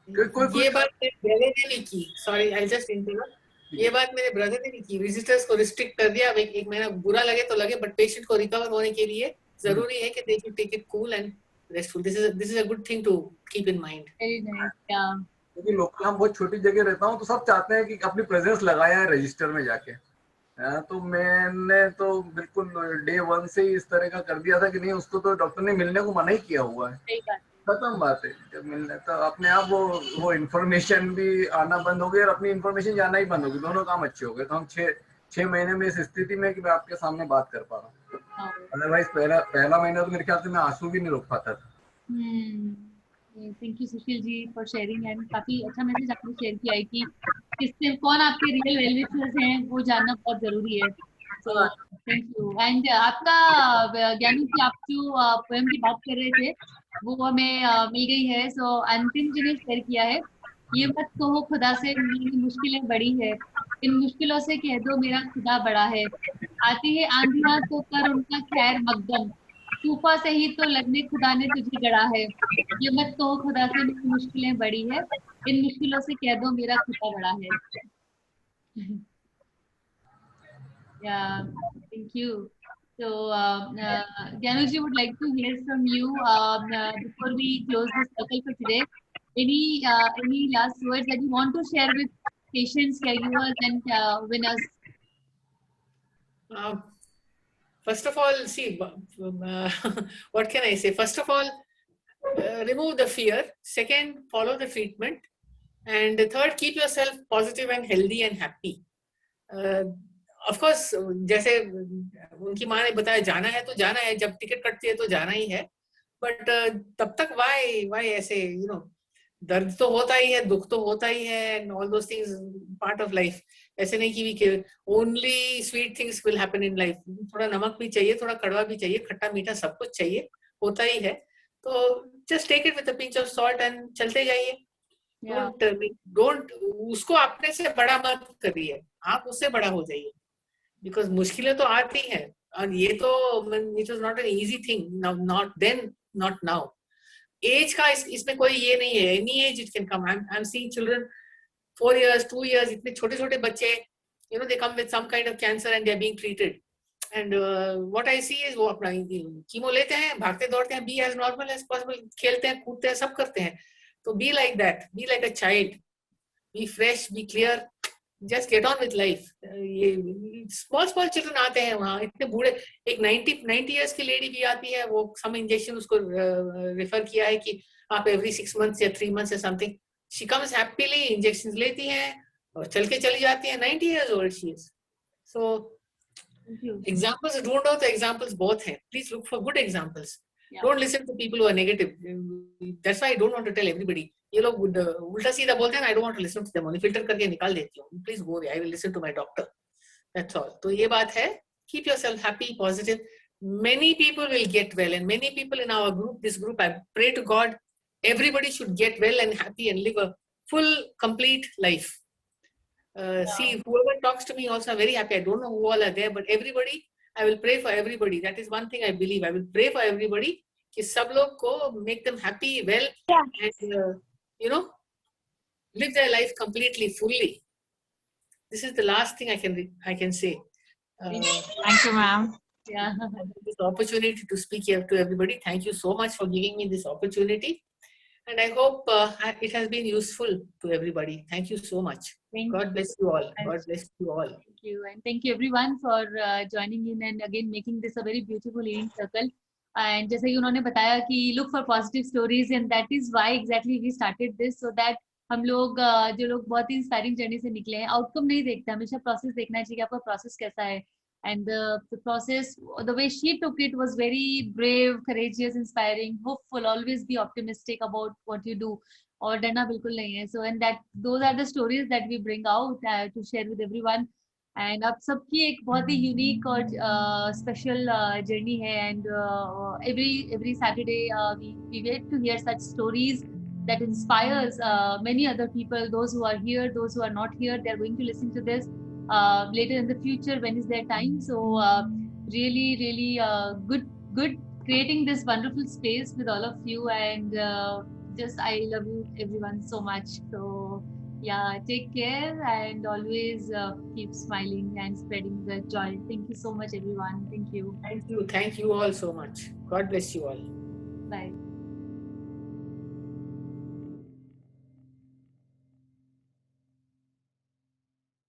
ये बात मेरे ब्रदर ने भी की, सॉरी आई जस्ट इंटरप्ट, ये बात मेरे ब्रदर ने भी की, विजिटर्स को रिस्ट्रिक्ट कर दिया। एक महीना बुरा लगे तो लगे, बट पेशेंट को रिकवर होने के लिए जरूरी है कि they should take it cool and restful. This is a good thing to keep in mind. Very nice, या क्योंकि लोकल हम बहुत छोटी जगह रहता हूँ तो सब चाहते हैं कि अपनी प्रेजेंस लगाया है रजिस्टर में जाके। तो मैंने तो बिल्कुल डे 1 से ही इस तरह का कर दिया था कि नहीं, उसको तो डॉक्टर ने मिलने को मना ही किया हुआ है। सही बात। खत्म बात है। जब मिलने तो अपने आप वो इन्फॉर्मेशन भी आना बंद हो गई और अपनी इन्फॉर्मेशन जाना ही बंद हो गई, दोनों काम अच्छे हो गए। तो हम 6 महीने में इस स्थिति में कि मैं आपके सामने बात कर पा रहा हूँ। अदरवाइज पहला महीना तो मेरे ख्याल से मैं आंसू भी नहीं रोक पाता था। Thank you Sushil ji for sharing, and काफी अच्छा मैसेज आपने शेयर किया है कि किससे कौन आपके रियल वेल विशर्स हैं वो जानना बहुत जरूरी है। सो थैंक यू। एंड आपका ज्ञानू जी, आप जो पोएम की बात कर रहे थे वो हमें मिल गई है। सो अंतिम जी ने शेयर किया है, ये मत कहो खुदा से मेरी मुश्किलें बड़ी है, इन मुश्किलों से कह दो मेरा खुदा बड़ा है, आती है आंधियां तो कर उनका खैर मकदम, तूफा से ही तो लगने खुदा ने तुझे गढ़ा है, ये मत कहो खुदा से मेरी मुश्किलें बड़ी है, इन मुश्किलों से कह दो मेरा खुदा बड़ा है। Yeah, thank you. So, Gyanuji would like to hear from you before we close this circle for today. Any last words that you want to share with patients, caregivers, and winners? First of all, see, what can I say? First of all, remove the fear. Second, follow the treatment. And third, keep yourself positive and healthy and happy. Of course, जैसे उनकी माँ ने बताया जाना है तो जाना है, जब टिकट कटती है तो जाना ही है, बट तब तक why ऐसे, you know, दर्द तो होता ही है, दुख तो होता ही है, and all those things part of life. ऐसे नहीं कि only sweet things will happen in life. थोड़ा नमक भी चाहिए, थोड़ा कड़वा भी चाहिए, खट्टा मीठा सब कुछ चाहिए, होता ही है। तो just take it with a pinch of salt and चलते जाइए। Don't उसको अपने से बड़ा मत करिए, आप उससे बड़ा हो जाइए, because मुश्किलें तो आती हैं, और ये तो it was not an easy thing, not then, not now. Age का इसमें कोई ये नहीं है, any age it can come. I'm seeing children 4 years, 2 years, इतने छोटे छोटे बच्चे, you know, they come with some kind of cancer and they're being treated. And what I see is वो अपना कीमो लेते हैं, भागते दौड़ते हैं, be as normal as possible, खेलते हैं, कूदते हैं, सब करते हैं. तो be like that, be like a child, be fresh, be clear, just get on with life. ये small children आते हैं वहाँ, इतने बूढ़े, एक 90 years की lady भी आती है, वो some injection उसको refer किया है कि आप every 6 months या 3 months या something. She comes happily, injections लेती हैं और चल के चली जाती है. 90 years old she is. So examples ढूंढो तो examples बहुत हैं. Please look for good examples. Yeah. Don't listen to people who are negative. That's why I don't want to tell everybody. ये लोग उल्टा सीधा बोलते हैं. I don't want to listen to them. उन्हें filter करके निकाल देती हूँ. Please go away. I will listen to my doctor. That's all. तो ये बात है. Keep yourself happy, positive. Many people will get well, and many people in our group, this group, I pray to God, everybody should get well and happy and live a full, complete life. See, whoever talks to me also, I'm very happy. I don't know who all are there, but everybody, I will pray for everybody. That is one thing I believe. I will pray for everybody कि सब लोग को make them happy, well, and live their life completely, fully. This is the last thing I can say. Thank you, ma'am. Yeah. This opportunity to speak here to everybody. Thank you so much for giving me this opportunity. And I hope it has been useful to everybody. Thank you so much. God bless you all. God bless you all. Thank you. And thank you everyone for joining in and again making this a very beautiful healing circle. And जैसे कि उन्होंने बताया कि look for positive stories, and that is why exactly we started this, so that हम लोग जो लोग बहुत ही इंस्पायरिंग जर्नी से निकले हैं, आउटकम नहीं देखते, हमेशा प्रोसेस देखना चाहिए कि आपका प्रोसेस कैसा है. And the process, the way she took it was very brave, courageous, inspiring, hopeful, always be optimistic about what you do. और डरना बिल्कुल नहीं है. So and that those are the stories that we bring out to share with everyone. And आप सबकी एक बहुत ही unique और स्पेशल जर्नी है. And every Saturday we wait to hear such stories that inspires many other people. Those who are here, those who are not here, they are going to listen to this later in the future when is their time. So really good creating this wonderful space with all of you. And just I love you everyone so much. So yeah, take care and always keep smiling and spreading the joy. Thank you so much everyone. Thank you. Thank you all so much. God bless you all. Bye.